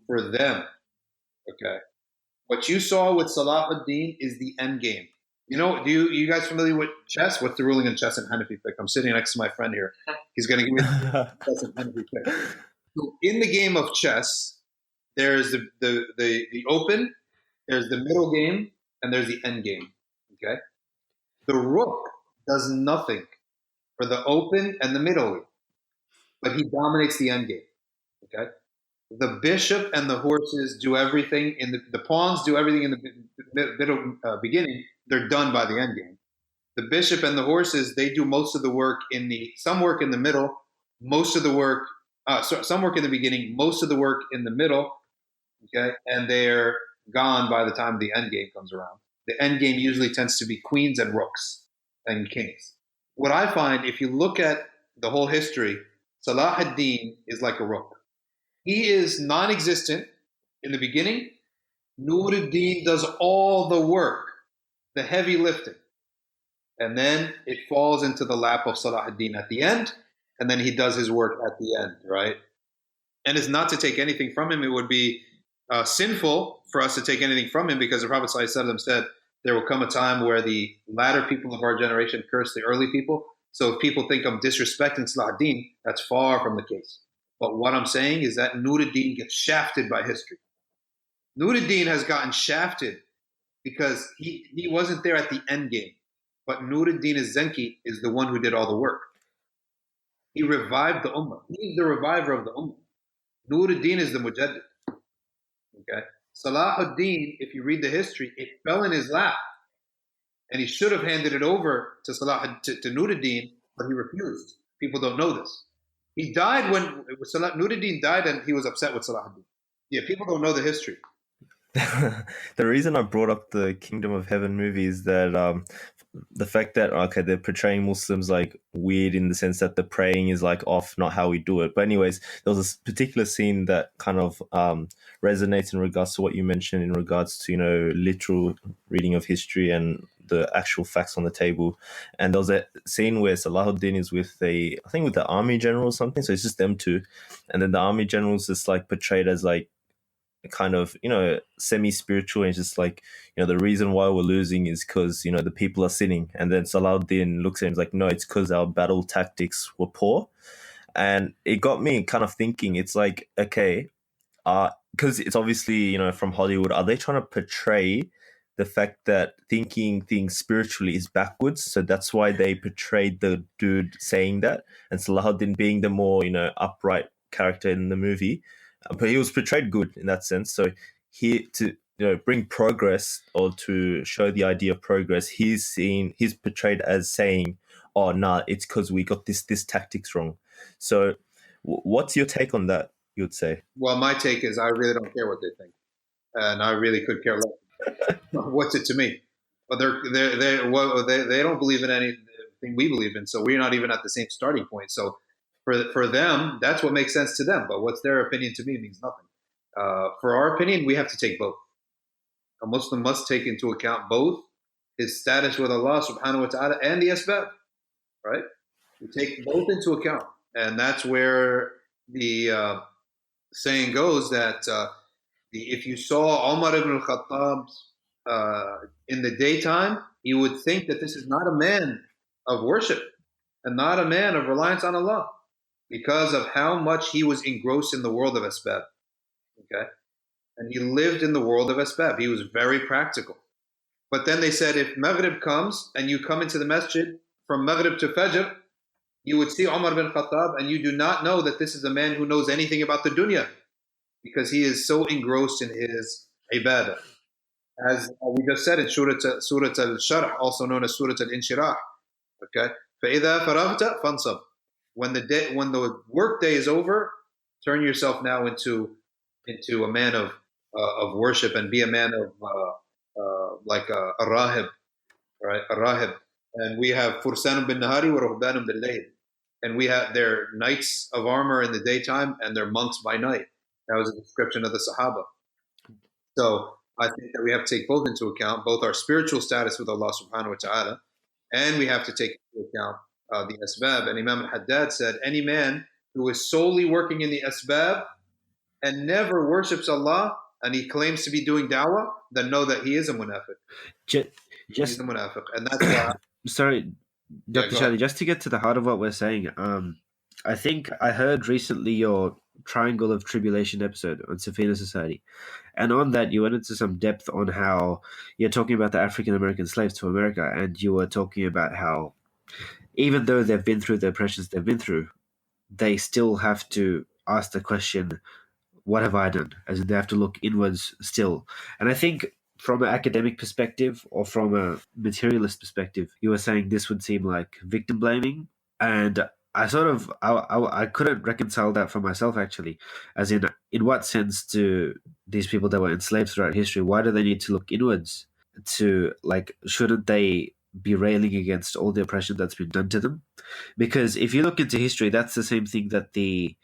for them. Okay, what you saw with Salah ad-Din is the end game. You know, you guys familiar with chess? What's the ruling in chess and Hanafi fiqh? I'm sitting next to my friend here. He's going to give me the chess and Hanafi fiqh. So in the game of chess, there's the open, there's the middle game, and there's the end game. Okay, the rook does nothing for the open and the middle game, but he dominates the end game. Okay, the bishop and the horses do everything in the pawns do everything in the middle beginning. They're done by the end game. The bishop and the horses, they do most of the work some work in the middle, most of the work. Some work in the beginning, most of the work in the middle. Okay, and they're gone by the time the end game comes around. The end game usually tends to be queens and rooks and kings. What I find, if you look at the whole history, Salah ad-Din is like a rook. He is non-existent in the beginning. Nuruddin does all the work, the heavy lifting. And then it falls into the lap of Salah ad-Din at the end, and then he does his work at the end, right? And it's not to take anything from him. It would be sinful for us to take anything from him, because the Prophet ﷺ said there will come a time where the latter people of our generation curse the early people. So if people think I'm disrespecting Salahuddin, that's far from the case. But what I'm saying is that Nuruddin gets shafted by history. Nuruddin has gotten shafted because he wasn't there at the end game. But Nuruddin az-Zanki is the one who did all the work. He revived the ummah. He's the reviver of the ummah. Nuruddin is the mujaddid. Okay? Salahuddin, if you read the history, it fell in his lap. And he should have handed it over to to Nuruddin, but he refused. People don't know this. He died when Nuruddin died, and he was upset with Salahuddin. Yeah, people don't know the history. The reason I brought up the Kingdom of Heaven movie is that the fact that they're portraying Muslims like weird in the sense that the praying is like off, not how we do it. But anyways, there was a particular scene that kind of resonates in regards to what you mentioned in regards to literal reading of history and the actual facts on the table. And there was a scene where Salahuddin is with I think with the army general or something. So it's just them two, and then the army general is just like portrayed as like kind of semi-spiritual, and it's just like the reason why we're losing is because the people are sinning. And then Salahuddin looks at him like, no, it's because our battle tactics were poor. And it got me kind of thinking, it's like, okay, because it's obviously from Hollywood, are they trying to portray the fact that thinking things spiritually is backwards? So that's why they portrayed the dude saying that, and Salahuddin being the more upright character in the movie. But he was portrayed good in that sense. So he to bring progress, or to show the idea of progress, he's portrayed as saying, "Oh, nah, it's because we got this tactics wrong." So, what's your take on that? You would say? Well, my take is I really don't care what they think, and I really could care less. What's it to me? But they don't believe in anything we believe in, so we're not even at the same starting point. So. For them, that's what makes sense to them. But what's their opinion to me means nothing. For our opinion, we have to take both. A Muslim must take into account both his status with Allah subhanahu wa ta'ala and the asbaab, right? We take both into account. And that's where the saying goes that if you saw Umar ibn al-Khattab in the daytime, you would think that this is not a man of worship and not a man of reliance on Allah, because of how much he was engrossed in the world of asbaab. Okay? And he lived in the world of asbaab. He was very practical. But then they said, if Maghrib comes and you come into the masjid from Maghrib to Fajr, you would see Umar bin Khattab, and you do not know that this is a man who knows anything about the dunya, because he is so engrossed in his ibadah. As we just said in Surah Al-Sharh, also known as Surah Al-Inshirah. Okay? فَإِذَا فَرَغْتَ فَانْصَبْ. When the work day is over, turn yourself now into a man of worship, and be a man of like a rahib, right? A rahib. And we have fursanun bin nahari wa ruhbanun bil layl, and we have their knights of armor in the daytime and their monks by night. That was a description of the Sahaba. So I think that we have to take both into account, both our spiritual status with Allah subhanahu wa ta'ala, and we have to take into account the asbaab. And Imam al-Haddad said, any man who is solely working in the asbaab and never worships Allah, and he claims to be doing da'wah, then know that he is a munafiq. He's a munafiq. And that's why... Sorry, Dr. Shadee, just to get to the heart of what we're saying, I think I heard recently your Triangle of Tribulation episode on Safina Society. And on that, you went into some depth on how you're talking about the African-American slaves to America, and you were talking about how even though they've been through the oppressions they've been through, they still have to ask the question, what have I done? As in, they have to look inwards still. And I think from an academic perspective or from a materialist perspective, you were saying this would seem like victim blaming. And I couldn't reconcile that for myself, actually. As in what sense do these people that were enslaved throughout history, why do they need to look inwards? Shouldn't they be railing against all the oppression that's been done to them? Because if you look into history, that's the same thing that the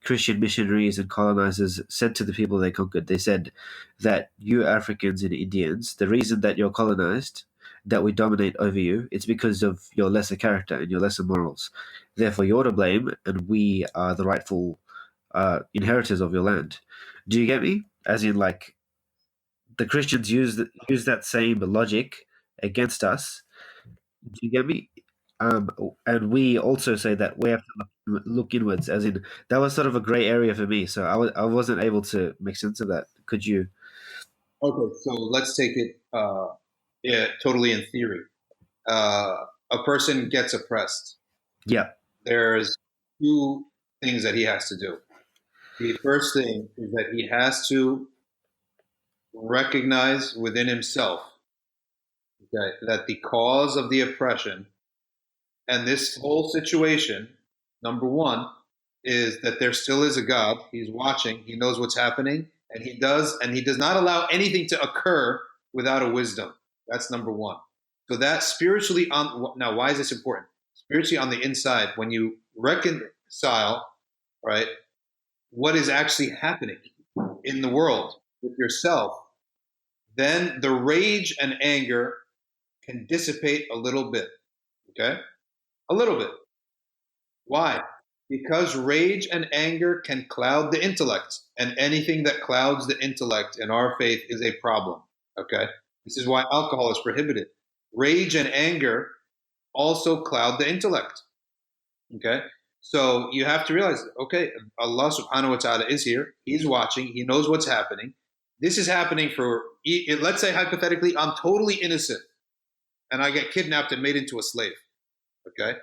Christian missionaries and colonizers said to the people they conquered. They said that you Africans and Indians, the reason that you're colonized, that we dominate over you, it's because of your lesser character and your lesser morals. Therefore, you're to blame, and we are the rightful inheritors of your land. Do you get me? As in, like, the Christians use that same logic against us. Do you get me? And we also say that we have to look inwards, as in that was sort of a gray area for me. So I wasn't able to make sense of that. Could you? Okay, so let's take it totally in theory. A person gets oppressed. Yeah. There's two things that he has to do. The first thing is that he has to recognize within himself that the cause of the oppression and this whole situation, number one, is that there still is a God. He's watching. He knows what's happening, and he does not allow anything to occur without a wisdom. That's number one. So that spiritually now, why is this important? Spiritually on the inside, when you reconcile, right, what is actually happening in the world with yourself, then the rage and anger can dissipate a little bit. Okay? A little bit. Why? Because rage and anger can cloud the intellect, and anything that clouds the intellect in our faith is a problem. Okay? This is why alcohol is prohibited. Rage and anger also cloud the intellect. Okay? So you have to realize, okay, Allah subhanahu wa ta'ala is here. He's watching. He knows what's happening. This is happening for, let's say hypothetically, I'm totally innocent and I get kidnapped and made into a slave. Okay?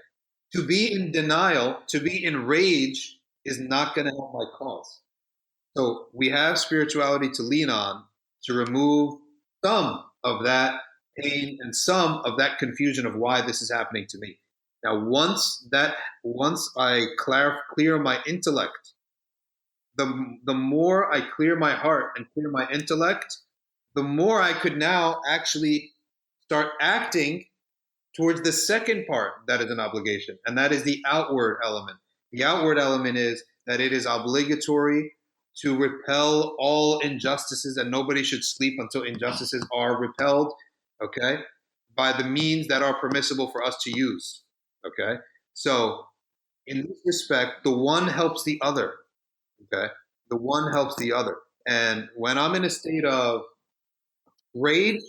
To be in denial, to be in rage is not going to help my cause. So we have spirituality to lean on to remove some of that pain and some of that confusion of why this is happening to me. Now, once I clear my intellect, the more I clear my heart and clear my intellect, the more I could now actually start acting towards the second part that is an obligation, and that is the outward element. The outward element is that it is obligatory to repel all injustices, and nobody should sleep until injustices are repelled, okay, by the means that are permissible for us to use, okay? So in this respect, the one helps the other, okay? The one helps the other. And when I'm in a state of rage,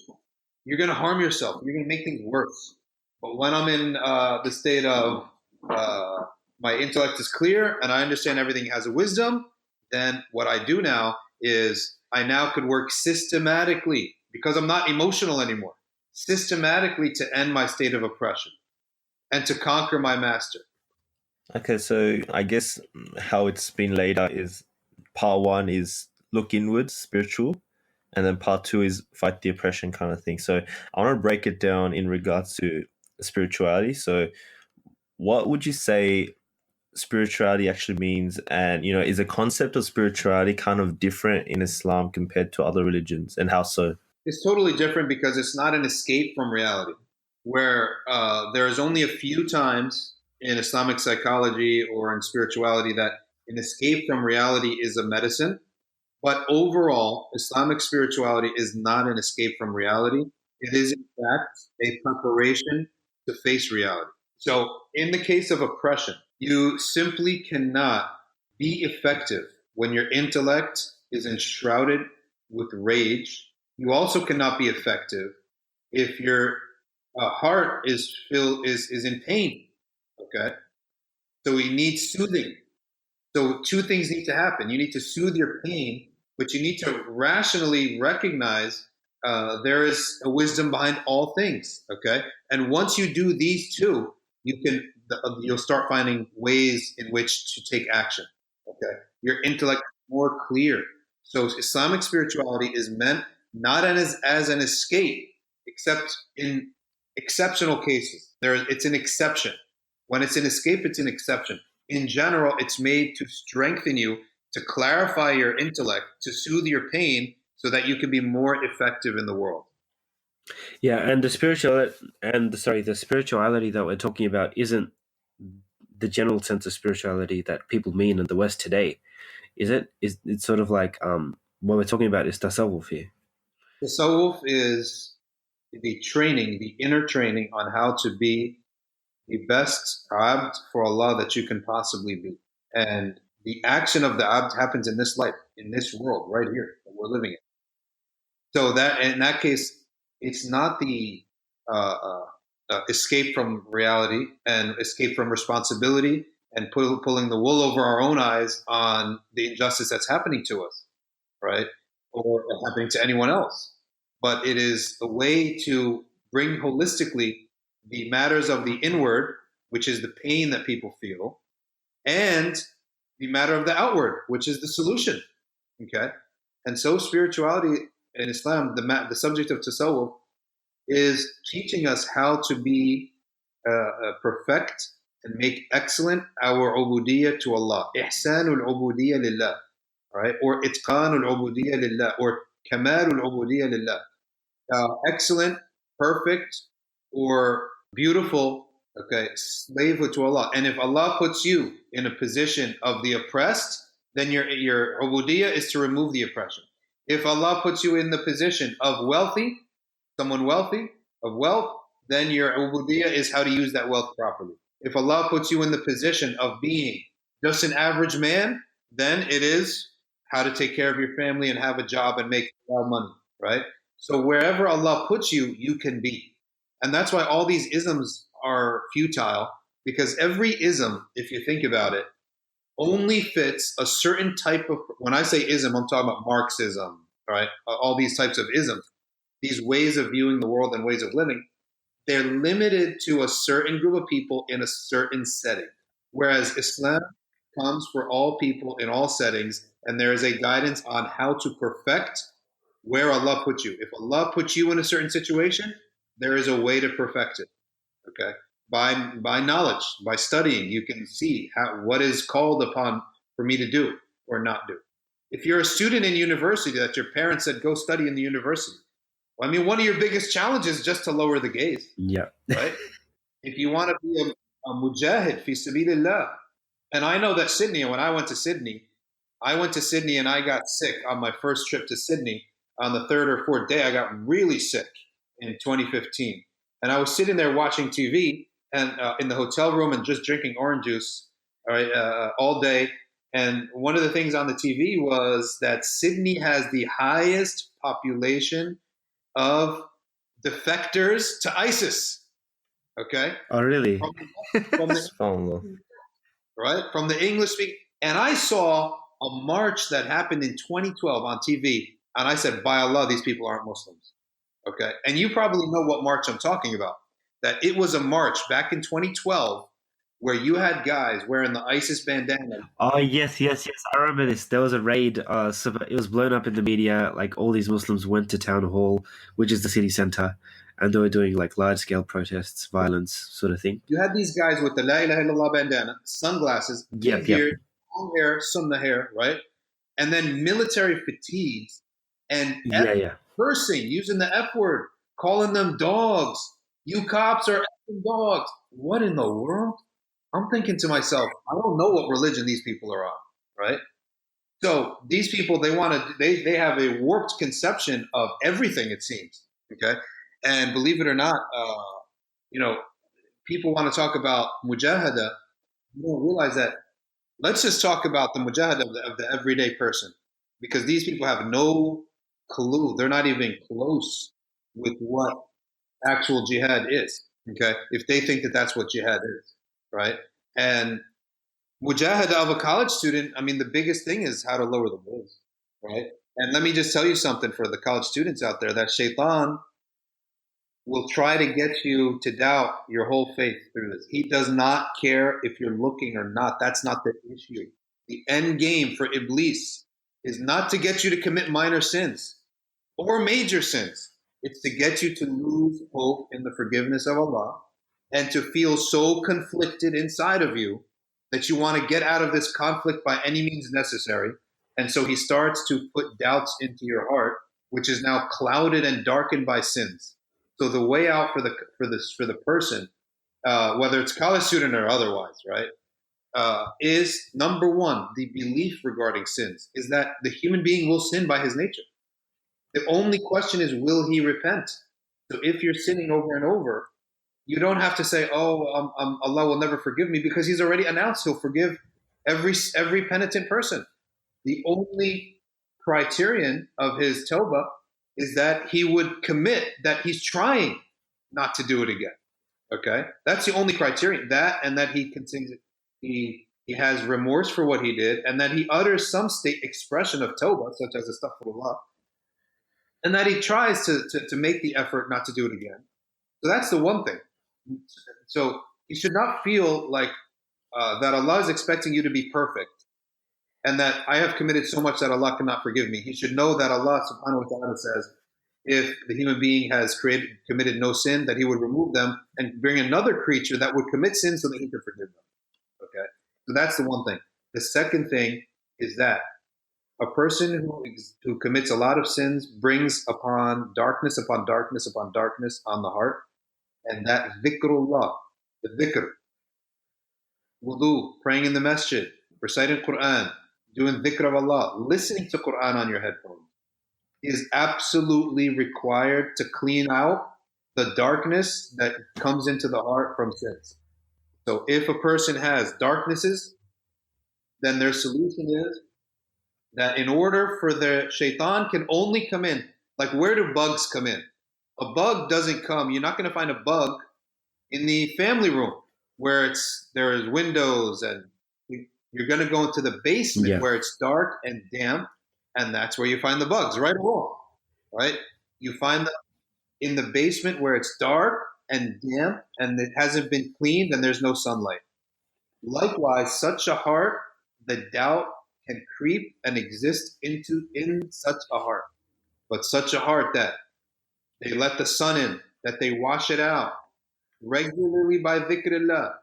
you're going to harm yourself. You're going to make things worse. But when I'm in the state of my intellect is clear and I understand everything has a wisdom, then what I do now is I now could work systematically, because I'm not emotional anymore, systematically to end my state of oppression and to conquer my master. Okay, so I guess how it's been laid out is part one is look inwards, spiritual, and then part two is fight the oppression kind of thing. So I want to break it down in regards to spirituality. So what would you say spirituality actually means? And, is the concept of spirituality kind of different in Islam compared to other religions, and how so? It's totally different because it's not an escape from reality, where there's only a few times in Islamic psychology or in spirituality that an escape from reality is a medicine. But overall, Islamic spirituality is not an escape from reality. It is, in fact, a preparation to face reality. So in the case of oppression, you simply cannot be effective when your intellect is enshrouded with rage. You also cannot be effective if your heart is in pain. Okay, so we need soothing. So two things need to happen. You need to soothe your pain, but you need to rationally recognize there is a wisdom behind all things. Okay, and once you do these two, you'll start finding ways in which to take action. Okay, your intellect is more clear. So Islamic spirituality is meant not as an escape, except in exceptional cases. It's an exception. When it's an escape, it's an exception. In general, it's made to strengthen you, to clarify your intellect, to soothe your pain, so that you can be more effective in the world. Yeah, and the spirituality that we're talking about isn't the general sense of spirituality that people mean in the West today, is it? It's sort of like what we're talking about is tasawwuf here. Tasawwuf is the inner training on how to be the best abd for Allah that you can possibly be. And the action of the abd happens in this life, in this world, right here that we're living in. So that in that case, it's not the escape from reality and escape from responsibility and pulling the wool over our own eyes on the injustice that's happening to us, right? Or happening to anyone else. But it is a way to bring holistically the matters of the inward, which is the pain that people feel, and the matter of the outward, which is the solution. Okay? And so spirituality in Islam, the subject of tasawwuf, is teaching us how to be perfect and make excellent our ubudiyya to Allah. Ihsanul ubudiyya lillah, right? Or itqanul ubudiyya lillah, or kamalul ubudiyya lillah. Excellent, perfect, or beautiful, okay, slave to Allah. And if Allah puts you in a position of the oppressed, then your ubudiyya is to remove the oppression. If Allah puts you in the position of wealthy, someone wealthy, of wealth, then your ubudiyya is how to use that wealth properly. If Allah puts you in the position of being just an average man, then it is how to take care of your family and have a job and make a lot of money, right? So wherever Allah puts you, you can be. And that's why all these isms are futile, because every ism, if you think about it, only fits a certain type of, when I say ism, I'm talking about Marxism, right? All these types of isms, these ways of viewing the world and ways of living, they're limited to a certain group of people in a certain setting. Whereas Islam comes for all people in all settings, and there is a guidance on how to perfect where Allah puts you. If Allah puts you in a certain situation, there is a way to perfect it. Okay, by knowledge, by studying, you can see what is called upon for me to do or not do. If you're a student in university that your parents said go study in the university, well, I mean, one of your biggest challenges is just to lower the gaze. Yeah. Right. If you want to be a mujahid fi sabilillah, and I know that Sydney. When I went to Sydney and I got sick on my first trip to Sydney. On the third or fourth day, I got really sick in 2015. And I was sitting there watching TV and in the hotel room and just drinking orange juice, all right, all day. And one of the things on the TV was that Sydney has the highest population of defectors to ISIS. Okay? Oh, really? From the English speaking. And I saw a march that happened in 2012 on TV. And I said, by Allah, these people aren't Muslims. Okay. And you probably know what march I'm talking about. That it was a march back in 2012 where you had guys wearing the ISIS bandana. Oh, yes. I remember this. There was a raid. It was blown up in the media. Like all these Muslims went to town hall, which is the city center, and they were doing like large scale protests, violence sort of thing. You had these guys with the La ilaha illallah bandana, sunglasses, beard, long hair, sunnah hair, right? And then military fatigues and cursing, using the F word, calling them dogs. You cops are effing dogs. What in the world? I'm thinking to myself, I don't know what religion these people are on, right? So these people, they have a warped conception of everything, it seems, okay? And believe it or not, people want to talk about mujahada. You don't realize that. Let's just talk about the mujahada of the everyday person, because these people have no clue. They're not even close with what actual jihad is, okay? If they think that that's what jihad is, right? And mujahada of a college student, I mean, the biggest thing is how to lower the gaze, right? And let me just tell you something for the college students out there, that shaitan will try to get you to doubt your whole faith through this. He does not care if you're looking or not. That's not the issue. The end game for Iblis is not to get you to commit minor sins or major sins. It's to get you to lose hope in the forgiveness of Allah and to feel so conflicted inside of you that you want to get out of this conflict by any means necessary. And so he starts to put doubts into your heart, which is now clouded and darkened by sins. So the way out for the person, whether it's college student or otherwise, right, is number one, the belief regarding sins is that the human being will sin by his nature. The only question is, will he repent? So if you're sinning over and over, you don't have to say, "Oh, Allah will never forgive me," because He's already announced He'll forgive every penitent person. The only criterion of His tawbah is that he would commit that he's trying not to do it again. Okay, that's the only criterion. That, and that he continues, he has remorse for what he did, and that he utters some state expression of tawbah, such as astaghfirullah, and that he tries to make the effort not to do it again. So that's the one thing. So you should not feel like that Allah is expecting you to be perfect, and that I have committed so much that Allah cannot forgive me. He should know that Allah subhanahu wa ta'ala says, if the human being has committed no sin, that he would remove them and bring another creature that would commit sin so that he could forgive them. Okay? So that's the one thing. The second thing is that a person who commits a lot of sins brings upon darkness upon darkness upon darkness on the heart. And that dhikrullah, the dhikr, wudu, praying in the masjid, reciting Quran, doing dhikr of Allah, listening to Quran on your headphones, is absolutely required to clean out the darkness that comes into the heart from sins. So if a person has darknesses, then their solution is that in order for the shaitan can only come in, like where do bugs come in? A bug doesn't come, you're not going to find a bug in the family room where there is windows, and you're going to go into the basement where it's dark and damp, and that's where you find the bugs, right or wrong, right? You find them in the basement where it's dark and damp and it hasn't been cleaned and there's no sunlight. Likewise, such a heart, the doubt can creep and exist in such a heart. But such a heart that they let the sun in, that they wash it out regularly by dhikrillah,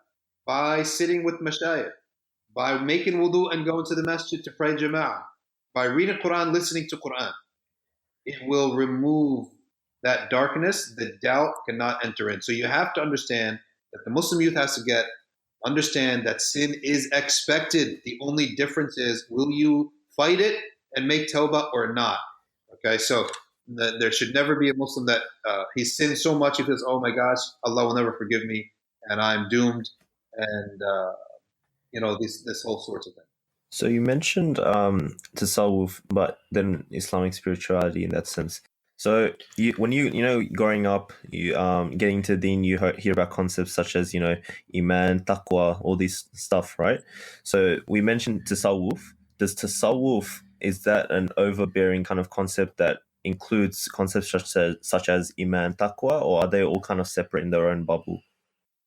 by sitting with mashayikh, by making wudu and going to the masjid to pray jama'ah, by reading Quran, listening to Quran. It will remove that darkness. The doubt cannot enter in. So you have to understand that the Muslim youth has to understand that sin is expected. The only difference is, will you fight it and make tawbah or not? Okay, so there should never be a Muslim that he sins so much he feels, oh my gosh, Allah will never forgive me and I'm doomed, and this whole sorts of thing. So you mentioned tasawwuf, but then Islamic spirituality in that sense. So when you growing up, you getting to Deen, you hear about concepts such as iman, taqwa, all this stuff, right? So we mentioned tasawwuf. Does tasawwuf, is that an overbearing kind of concept that includes concepts such as iman, taqwa, or are they all kind of separate in their own bubble?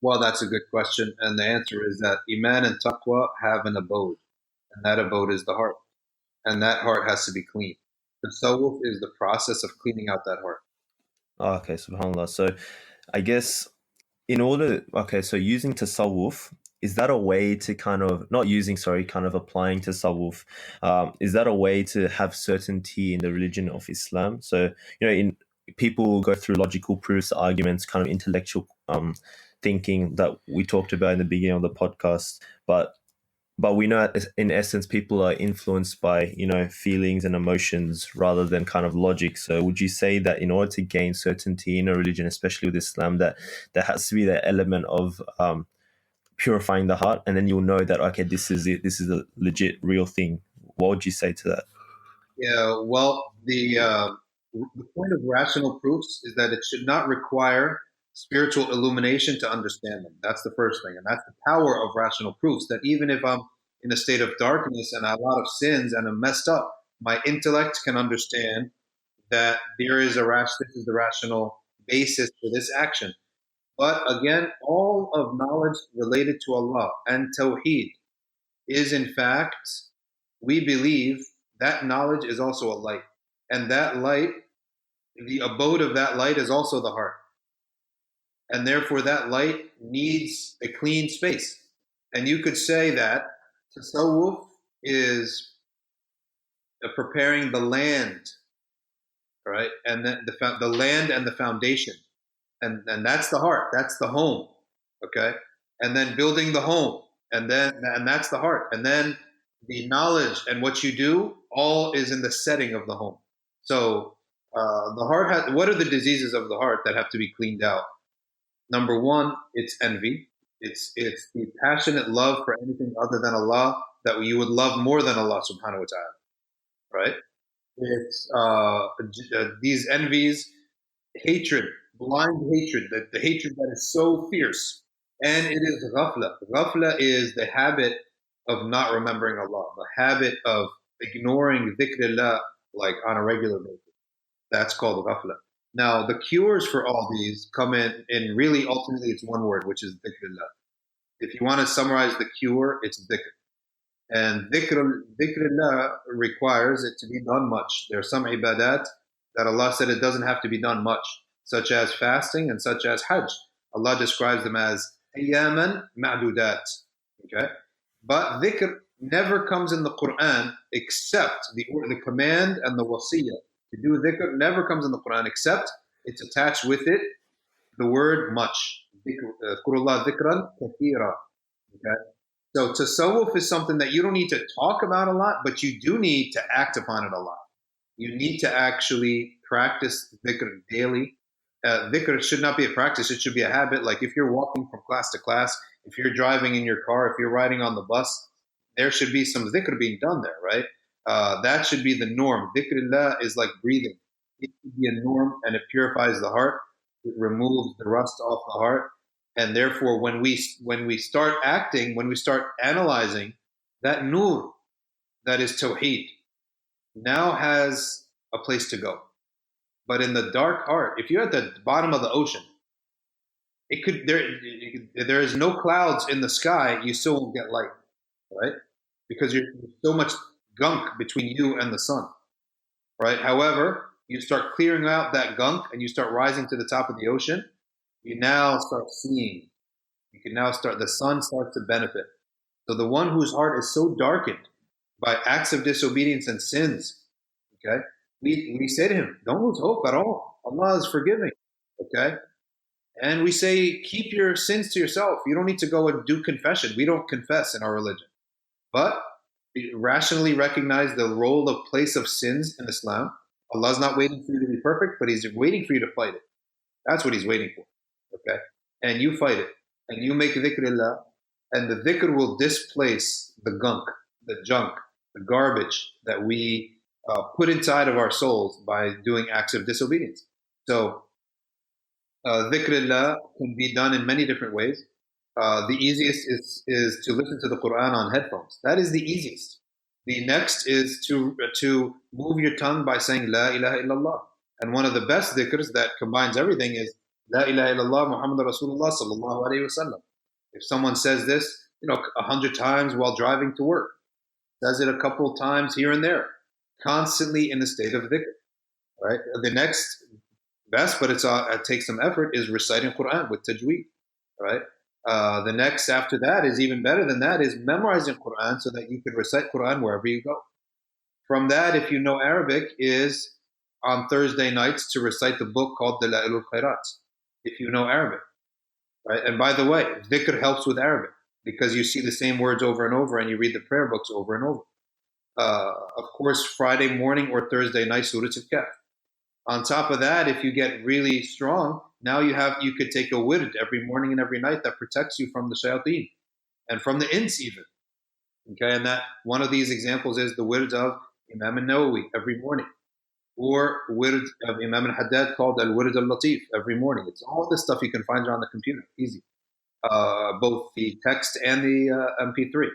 Well, that's a good question, and the answer is that iman and taqwa have an abode, and that abode is the heart, and that heart has to be clean. Tasawwuf is the process of cleaning out that heart. Oh, okay, subhanAllah. So I guess so using tasawwuf, is that a way to kind of applying tasawwuf, is that a way to have certainty in the religion of Islam? So, people go through logical proofs, arguments, kind of intellectual thinking that we talked about in the beginning of the podcast, but we know in essence people are influenced by feelings and emotions rather than kind of logic. So would you say that in order to gain certainty in a religion, especially with Islam, that there has to be that element of purifying the heart, and then you'll know that, okay, this is it, this is a legit real thing? What would you say to that? Yeah, well, the point of rational proofs is that it should not require spiritual illumination to understand them. That's the first thing. And that's the power of rational proofs, that even if I'm in a state of darkness and a lot of sins and I'm messed up, my intellect can understand that this is the rational basis for this action. But again, all of knowledge related to Allah and Tawheed is, in fact, we believe that knowledge is also a light. And that light, the abode of that light is also the heart. And therefore that light needs a clean space. And you could say that tasawwuf is preparing the land, right? And then the land and the foundation. And that's the heart, that's the home, okay? And then building the home, and that's the heart. And then the knowledge and what you do, all is in the setting of the home. So the heart what are the diseases of the heart that have to be cleaned out? Number one, it's envy. It's the passionate love for anything other than Allah, that you would love more than Allah subhanahu wa ta'ala, right? It's these envies, hatred, blind hatred, the hatred that is so fierce. And it is ghafla. Ghafla is the habit of not remembering Allah, the habit of ignoring dhikrullah like on a regular basis. That's called ghafla. Now, the cures for all these come in really, ultimately, it's one word, which is dhikrullah. If you want to summarize the cure, it's dhikr. And dhikrullah requires it to be done much. There are some ibadat that Allah said it doesn't have to be done much, such as fasting and such as hajj. Allah describes them as ayyaman ma'dudat. Okay? But dhikr never comes in the Quran except the command and the wasiyah to do dhikr never comes in the Quran except it's attached with it the word much. Dhikr dhikran kathira. Okay? So tasawwuf is something that you don't need to talk about a lot, but you do need to act upon it a lot. You need to actually practice dhikr daily. Dhikr should not be a practice, it should be a habit. Like if you're walking from class to class, if you're driving in your car, if you're riding on the bus, there should be some dhikr being done there, right? That should be the norm. Dhikrullah is like breathing. It should be a norm and it purifies the heart. It removes the rust off the heart. And therefore, when we start acting, when we start analyzing, that nur, that is tawheed, now has a place to go. But in the dark heart, if you're at the bottom of the ocean, there is no clouds in the sky, you still won't get light, right? Because there's so much gunk between you and the sun, right? However, you start clearing out that gunk and you start rising to the top of the ocean, you now start seeing. You can now start, the sun starts to benefit. So the one whose heart is so darkened by acts of disobedience and sins, okay, we say to him, don't lose hope at all. Allah is forgiving, okay? And we say, keep your sins to yourself. You don't need to go and do confession. We don't confess in our religion. But rationally recognize the role of place of sins in Islam. Allah's not waiting for you to be perfect, but He's waiting for you to fight it. That's what He's waiting for, okay? And you fight it. And you make dhikrullah, and the dhikr will displace the gunk, the junk, the garbage that we put inside of our souls by doing acts of disobedience. So dhikrullah can be done in many different ways. The easiest is to listen to the Quran on headphones. That is the easiest. The next is to move your tongue by saying La ilaha illallah. And one of the best dhikrs that combines everything is La ilaha illallah Muhammad Rasulullah sallallahu alayhi wa sallam. If someone says this, 100 times while driving to work, says it a couple of times here and there, constantly in the state of dhikr, right? The next best, but it takes some effort, is reciting Quran with Tajweed, right? The next after that is even better than that, is memorizing Quran so that you can recite Quran wherever you go. From that, if you know Arabic, is on Thursday nights to recite the book called Dalailul Khairat, if you know Arabic, right? And by the way, dhikr helps with Arabic because you see the same words over and over and you read the prayer books over and over. Of course, Friday morning or Thursday night, Surah Al-Kahf. On top of that, if you get really strong, now you could take a wird every morning and every night that protects you from the shayateen and from the ins even. Okay, and that one of these examples is the wird of Imam al-Nawawi every morning, or wird of Imam al-Haddad called al-wird al-Latif every morning. It's all this stuff you can find on the computer, easy. Both the text and the MP3,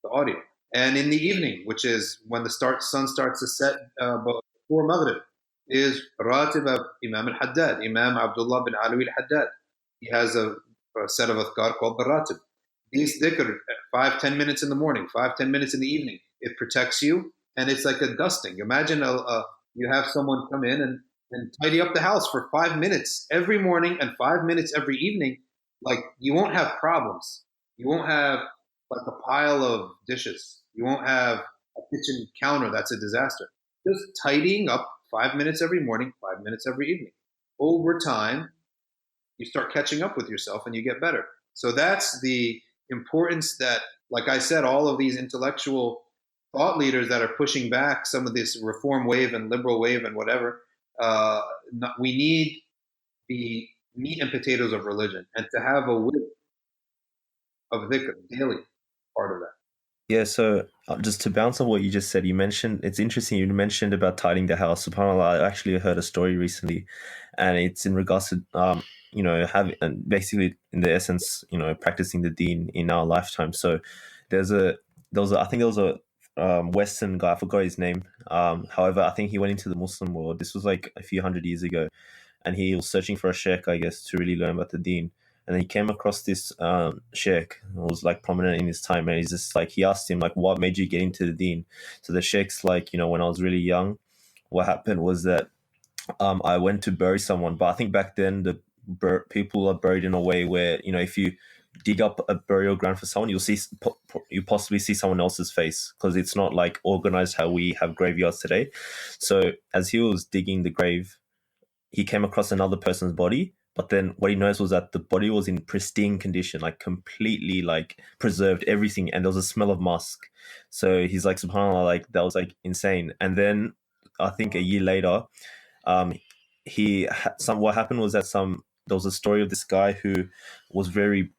the audio. And in the evening, which is when the sun starts to set before Maghrib, is Ratib of Imam al-Haddad, Imam Abdullah bin Alawi al-Haddad. He has a set of adhkar called the Ratib. These dhikr, 5-10 minutes in the morning, 5-10 minutes in the evening, it protects you, and it's like a dusting. Imagine you have someone come in and tidy up the house for 5 minutes every morning and 5 minutes every evening. Like, you won't have problems. You won't have like a pile of dishes. You won't have a kitchen counter that's a disaster. Just tidying up 5 minutes every morning, 5 minutes every evening. Over time, you start catching up with yourself and you get better. So that's the importance that, like I said, all of these intellectual thought leaders that are pushing back some of this reform wave and liberal wave and whatever, we need the meat and potatoes of religion, and to have a will of dhikr daily, part of that. Yeah, so just to bounce on what you just said, you mentioned it's interesting. You mentioned about tidying the house. SubhanAllah, I actually heard a story recently, and it's in regards to having and basically in the essence, practicing the Deen in our lifetime. So there's a I think there was a Western guy. I forgot his name. However, I think he went into the Muslim world. This was like a few hundred years ago, and he was searching for a sheikh, I guess, to really learn about the Deen. And then he came across this sheikh who was like prominent in his time, and he's just like he asked him like, "What made you get into the Deen?" So the sheikh's like, when I was really young, what happened was that I went to bury someone, but I think back then the people are buried in a way where if you dig up a burial ground for someone, you possibly see someone else's face because it's not like organized how we have graveyards today. So as he was digging the grave, he came across another person's body, but then what he noticed was that the body was in pristine condition, like completely like preserved everything, and there was a smell of musk. So he's like, subhanallah, like that was like insane. And then I think a year later, um what happened was that there was a story of this guy who was very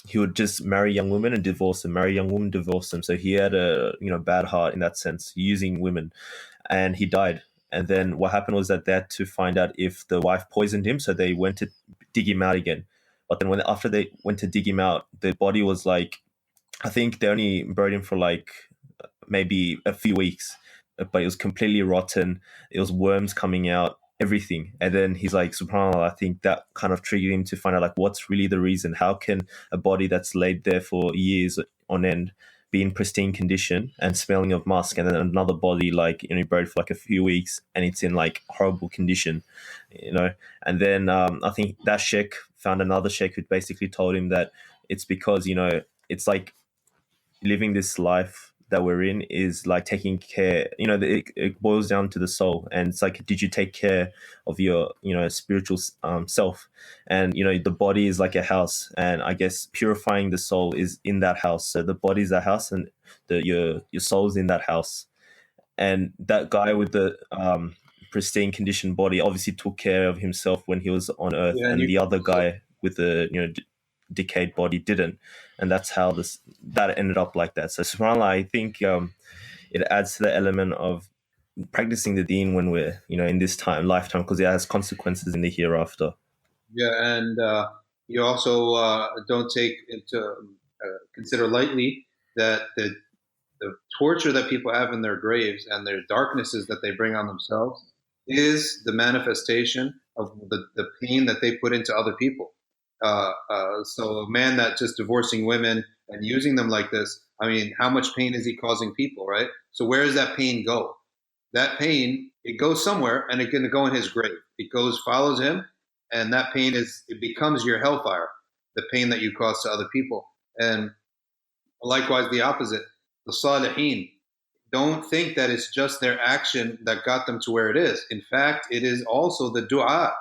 he would just marry young women and divorce them, marry young women, divorce them. So he had a bad heart in that sense, using women, and he died. And then what happened was that they had to find out if the wife poisoned him, so they went to dig him out again. But then after they went to dig him out, the body was like, I think they only buried him for like maybe a few weeks, but it was completely rotten. It was worms coming out, everything. And then he's like, subhanAllah, I think that kind of triggered him to find out like what's really the reason. How can a body that's laid there for years on end be in pristine condition and smelling of musk, and then another body like buried for like a few weeks and it's in like horrible condition, And then I think that sheikh found another sheikh who basically told him that it's because it's like living this life that we're in is like taking care, it boils down to the soul. And it's like, did you take care of your spiritual self? And the body is like a house, and I guess purifying the soul is in that house. So the body is that house, and your soul's in that house. And that guy with the pristine conditioned body obviously took care of himself when he was on earth, Yeah, and and you the other guy with the decayed body didn't. And that's how that ended up like that. So subhanallah, I think it adds to the element of practicing the deen when we're in this lifetime, because it has consequences in the hereafter. Yeah, and you also don't take into consider lightly that the torture that people have in their graves and their darknesses that they bring on themselves is the manifestation of the pain that they put into other people. So a man that just divorcing women and using them like this, I mean, how much pain is he causing people, right? So where does that pain go? That pain, it goes somewhere, and it's going to go in his grave. It follows him, and that pain it becomes your hellfire, the pain that you cause to other people. And likewise, the opposite, the salihin. Don't think that it's just their action that got them to where it is. In fact, it is also the dua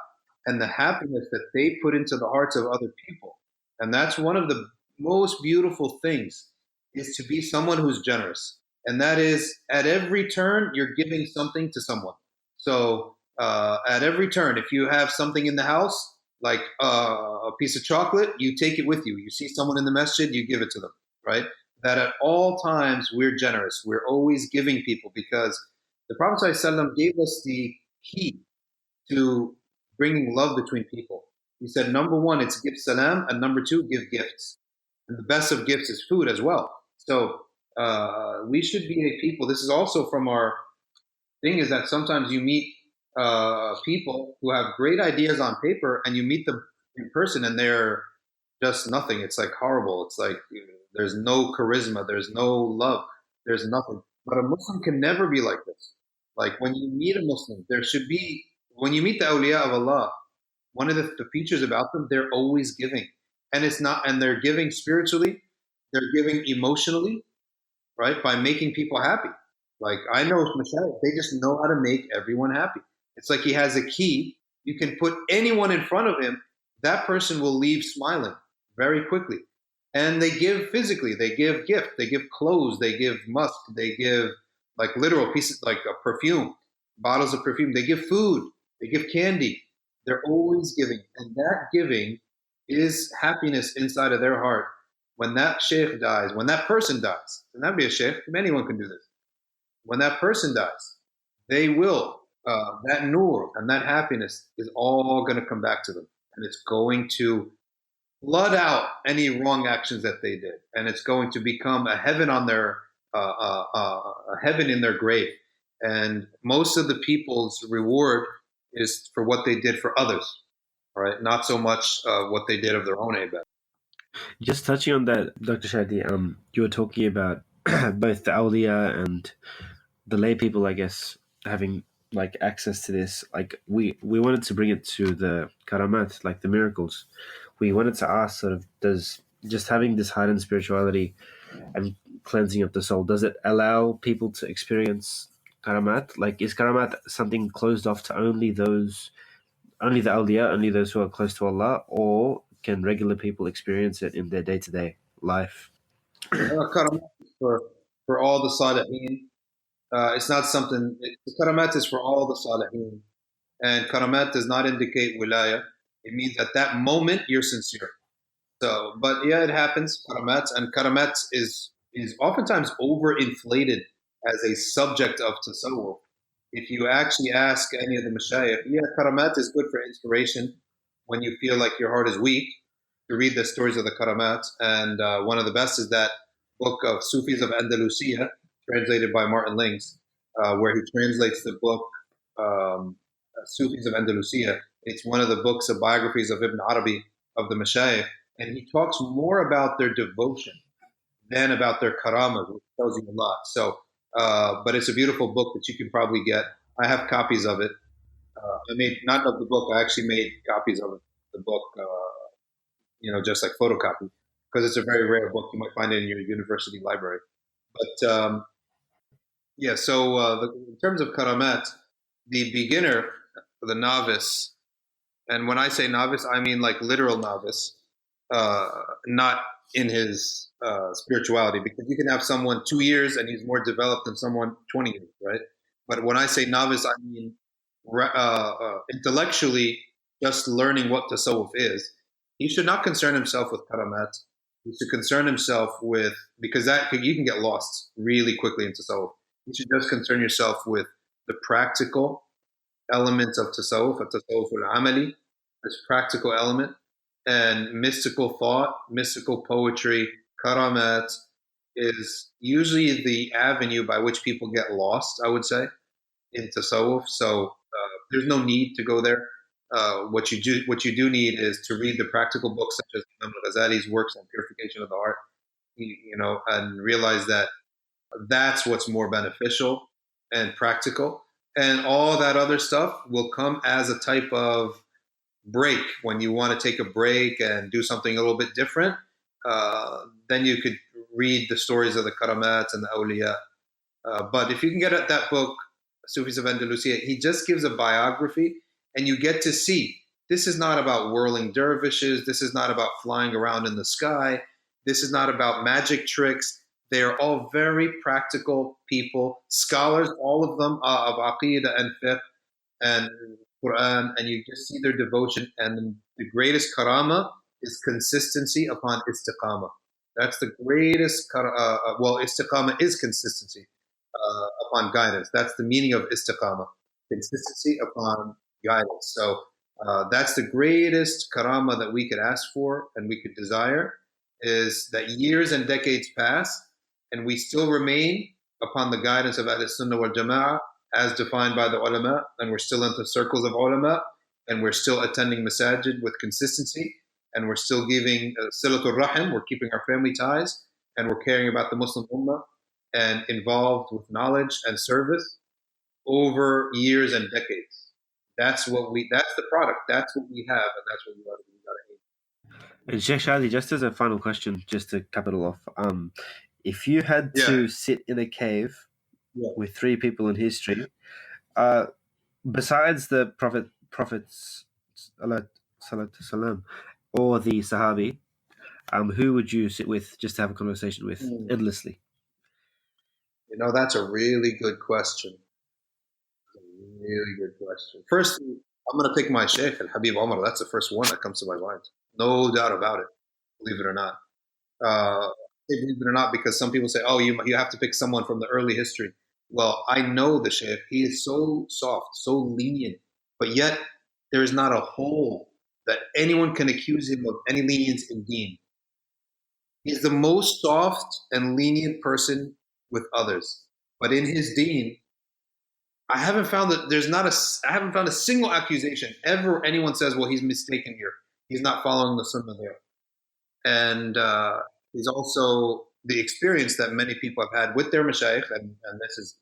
and the happiness that they put into the hearts of other people. And that's one of the most beautiful things, is to be someone who's generous. And that is, at every turn, you're giving something to someone. So at every turn, if you have something in the house, like a piece of chocolate, you take it with you. You see someone in the masjid, you give it to them, right? That at all times we're generous. We're always giving people, because the Prophet ﷺ gave us the key to bringing love between people. He said, number one, it's give salam, and number two, give gifts. And the best of gifts is food as well. So we should be a people. This is also from our thing, is that sometimes you meet people who have great ideas on paper, and you meet them in person, and they're just nothing. It's like horrible. It's like there's no charisma, there's no love, there's nothing. But a Muslim can never be like this. Like when you meet a Muslim, there should be, when you meet the awliya of Allah, one of the features about them, they're always giving. And it's not, and they're giving spiritually, they're giving emotionally, right? By making people happy. Like I know Michelle, they just know how to make everyone happy. It's like he has a key. You can put anyone in front of him, that person will leave smiling very quickly. And they give physically, they give gift, they give clothes, they give musk, they give like literal pieces, like a perfume, bottles of perfume, they give food, they give candy. They're always giving. And that giving is happiness inside of their heart. when that sheikh dies, when that person dies, and that'd be a sheikh, anyone can do this. When that person dies, they will, that nur and that happiness is all going to come back to them. And it's going to flood out any wrong actions that they did. And it's going to become a heaven on their, a heaven in their grave. And most of the people's reward is for what they did for others, right? Not so much what they did of their own ibadah. Just touching on that, Dr. Shadee, you were talking about both the awliya and the lay people, I guess, having like access to this. Like we wanted to bring it to the Karamaat, like the miracles. We wanted to ask, sort of, does just having this heightened spirituality and cleansing of the soul, does it allow people to experience Karamaat? Like, is Karamaat something closed off to only the awliya, only those who are close to Allah, or can regular people experience it in their day-to-day life? Karamat is for all the salihin. It's not something. Karamat is for all the salihin, and karamat does not indicate wilaya. It means at that moment you're sincere. So, but yeah, it happens. Karamat, and karamat is oftentimes overinflated as a subject of tasawwuf. If you actually ask any of the mashayikh, yeah, karamat is good for inspiration when you feel like your heart is weak, to read the stories of the Karamaat. And one of the best is that book of Sufis of Andalusia, translated by Martin Links, where he translates the book Sufis of Andalusia. It's one of the books of biographies of Ibn Arabi, of the Mashayikh, and he talks more about their devotion than about their karama, which tells you a lot. So, but it's a beautiful book that you can probably get. I have copies of it. I made, not of the book, I actually made copies of it, the book, just like photocopy, because it's a very rare book. You might find it in your university library. But yeah, so in terms of Karamaat, the beginner, the novice, and when I say novice, I mean like literal novice, not in his spirituality, because you can have someone 2 years and he's more developed than someone 20 years, right? But when I say novice, I mean intellectually just learning what tasawwuf is. He should not concern himself with Karamaat. He should concern himself with, because that you can get lost really quickly in tasawwuf. You should just concern yourself with the practical elements of tasawwuf al-amali, this practical element, and mystical thought, mystical poetry. Karamaat is usually the avenue by which people get lost, I would say, in tasawwuf. So there's no need to go there. What you do need is to read the practical books such as Imam al-Ghazali's works on purification of the heart, and realize that that's what's more beneficial and practical. And all that other stuff will come as a type of break. When you want to take a break and do something a little bit different, then you could read the stories of the Karamaat and the awliya. But if you can get at that book, Sufis of Andalusia, he just gives a biography, and you get to see this is not about whirling dervishes. This is not about flying around in the sky. This is not about magic tricks. They are all very practical people, scholars, all of them of Aqidah and Fiqh and Quran, and you just see their devotion. And the greatest karama is consistency upon istiqamah. That's the greatest, istiqamah is consistency upon guidance. That's the meaning of istiqamah, consistency upon guidance. So that's the greatest karama that we could ask for and we could desire, is that years and decades pass and we still remain upon the guidance of Ahl-Sunnah wal Jama'ah as defined by the ulama, and we're still into circles of ulama, and we're still attending masajid with consistency, and we're still giving silatul rahim, we're keeping our family ties, and we're caring about the Muslim ummah, and involved with knowledge and service over years and decades. That's the product. That's what we have, and that's what we got to aim. And Sheikh Shadee, just as a final question, just to cap it all off, if you had to sit in a cave with 3 people in history, besides the prophets, salam, or the Sahabi, who would you sit with just to have a conversation with endlessly? That's a really good question. Really good question. First, I'm going to pick my Sheikh, Al-Habib Omar. That's the first one that comes to my mind. No doubt about it, believe it or not. believe it or not, because some people say, oh, you have to pick someone from the early history. Well, I know the Shaykh. He is so soft, so lenient, but yet there is not a hole that anyone can accuse him of any lenience in deen. He's the most soft and lenient person with others, but in his deen, I haven't found a single accusation ever anyone says, well, he's mistaken here. He's not following the sunnah there. And he's also the experience that many people have had with their mashayikh, and this is,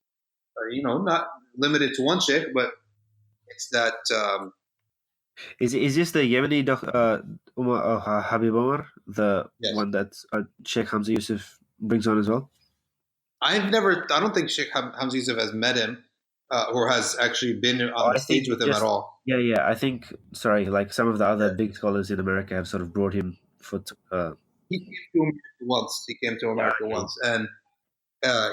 not limited to one sheikh, but it's that. Is this the Yemeni Habib Omar, the Yes. one that Sheikh Hamza Yusuf brings on as well? I don't think Sheikh Hamza Yusuf has met him or has actually been on the stage with him at all. Yeah. I think, like some of the other big scholars in America have sort of brought him for. He came to America once. And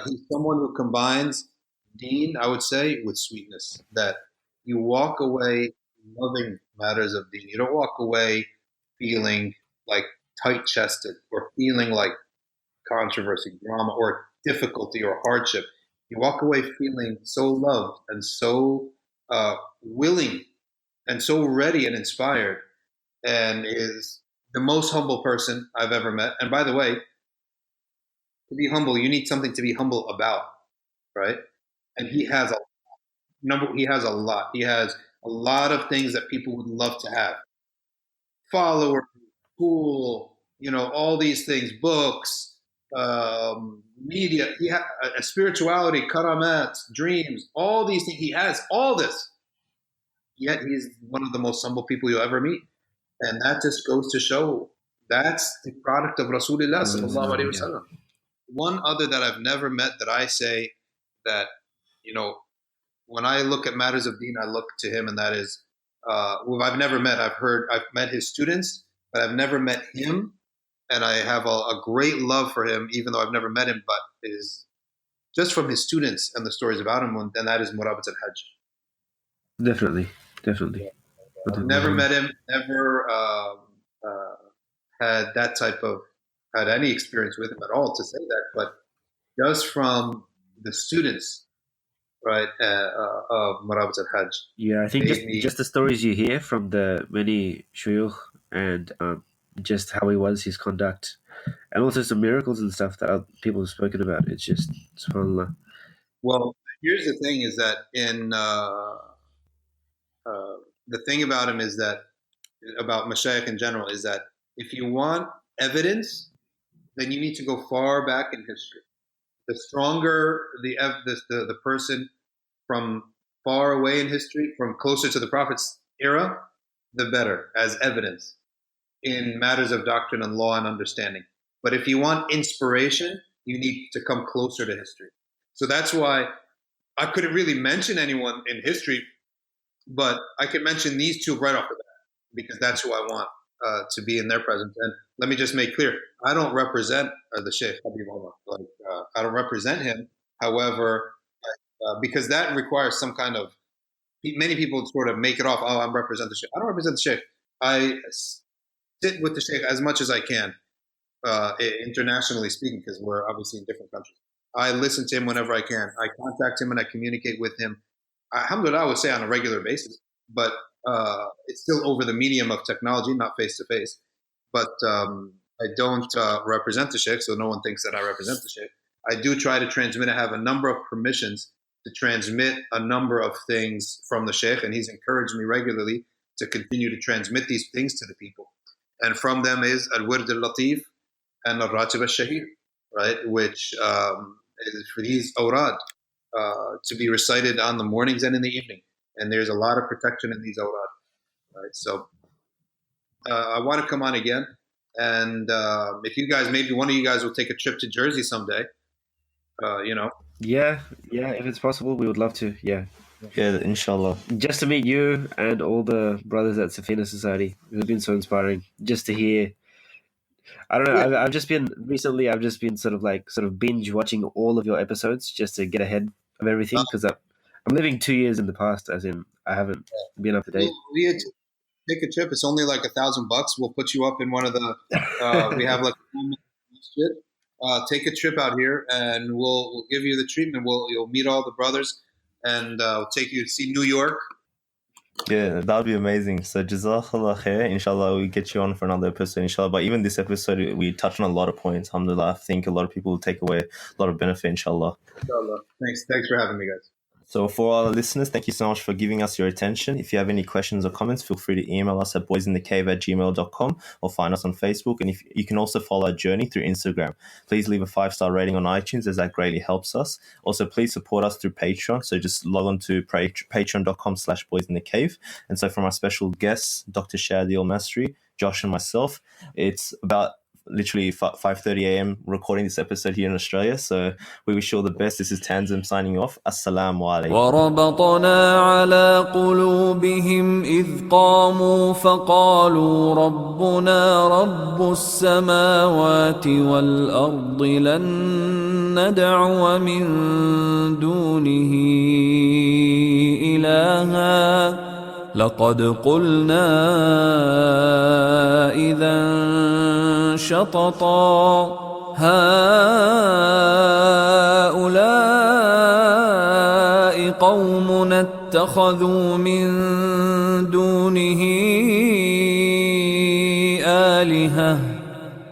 he's someone who combines deen, I would say, with sweetness. That you walk away loving matters of deen. You don't walk away feeling like tight-chested or feeling like controversy, drama, or difficulty or hardship. You walk away feeling so loved and so willing and so ready and inspired, and is the most humble person I've ever met. And by the way, to be humble, you need something to be humble about, right? And he has a lot. He has a lot of things that people would love to have. Followers, school, all these things, books, media. He has a spirituality, Karamaat, dreams, all these things. He has all this. Yet he's one of the most humble people you'll ever meet. And that just goes to show that's the product of Rasulullah sallallahu alaihi wasallam. One other that I've never met that I say that, when I look at matters of deen, I look to him, and that is, who I've never met. I've met his students, but I've never met him. And I have a great love for him, even though I've never met him, but it is just from his students and the stories about him, and that is Murabat al-Hajj. Definitely. I've never met him, never had any experience with him at all to say that, but just from the students, right, of Murabat al-Hajj. Yeah, I think just the stories you hear from the many shuyukh and just how he was, his conduct, and also some miracles and stuff that people have spoken about. It's just subhanAllah. Well, here's the thing: is that the thing about him is that about mashayikh in general is that if you want evidence, then you need to go far back in history. The stronger the person from far away in history, from closer to the Prophet's era, the better as evidence in matters of doctrine and law and understanding. But if you want inspiration, you need to come closer to history. So that's why I couldn't really mention anyone in history, but I could mention these two right off the bat because that's who I want to be in their presence. And let me just make clear, I don't represent the Sheikh Habib Omar. I don't represent him. However, because that requires some kind of, many people sort of make it off, oh, I represent the Sheikh. I don't represent the Sheikh. I sit with the Sheikh as much as I can, internationally speaking, because we're obviously in different countries. I listen to him whenever I can. I contact him and I communicate with him. Alhamdulillah, I would say on a regular basis, but it's still over the medium of technology, not face to face. But I don't represent the Sheikh, so no one thinks that I represent the Sheikh. I do try to transmit. I have a number of permissions to transmit a number of things from the Sheikh, and he's encouraged me regularly to continue to transmit these things to the people. And from them is Al-Wird al-Latif and Al-Ratib al-Shahir, right, which is for these awrad to be recited on the mornings and in the evening. And there's a lot of protection in these awrad, right? So I want to come on again. And if you guys, maybe one of you guys will take a trip to Jersey someday, Yeah, if it's possible, we would love to, yeah, inshallah. just to meet you and all the brothers at Safina Society. It's been so inspiring just to hear. I don't know. Yeah. I've just been sort of binge watching all of your episodes just to get ahead of everything because I'm living 2 years in the past, as in I haven't been up to date. We take a trip. It's only like $1,000. We'll put you up in one of the. We have like masjid, take a trip out here, and we'll give you the treatment. You'll meet all the brothers, and we'll take you to see New York. Yeah, that would be amazing. So Jazakallah khair. Inshallah, we get you on for another episode, inshallah. But even this episode, we touched on a lot of points. Alhamdulillah, I think a lot of people will take away a lot of benefit, inshallah. Inshallah. Thanks for having me, guys. So for our listeners, thank you so much for giving us your attention. If you have any questions or comments, feel free to email us at boysinthecave@gmail.com or find us on Facebook. And if you can also follow our journey through Instagram. Please leave a 5-star rating on iTunes, as that greatly helps us. Also, please support us through Patreon. So just log on to patreon.com/boysinthecave. And so from our special guests, Dr. Shadee Elmasry, Josh and myself, it's about literally 5:30 a.m. recording this episode here in Australia. So we wish you all the best. This is Tanzim signing off. Assalamu alaikum. وربطنا على قلوبهم إذ قاموا فقالوا ربنا رب السماوات والأرض لن ندعو من دونه إلها لقد قلنا إذا شططا هؤلاء قومنا اتخذوا من دونه آلهة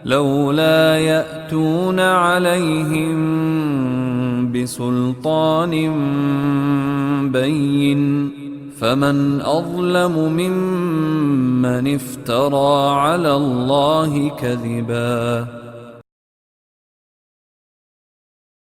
لولا يأتون عليهم بسلطان بين فمن أظلم ممن افترى على الله كذبا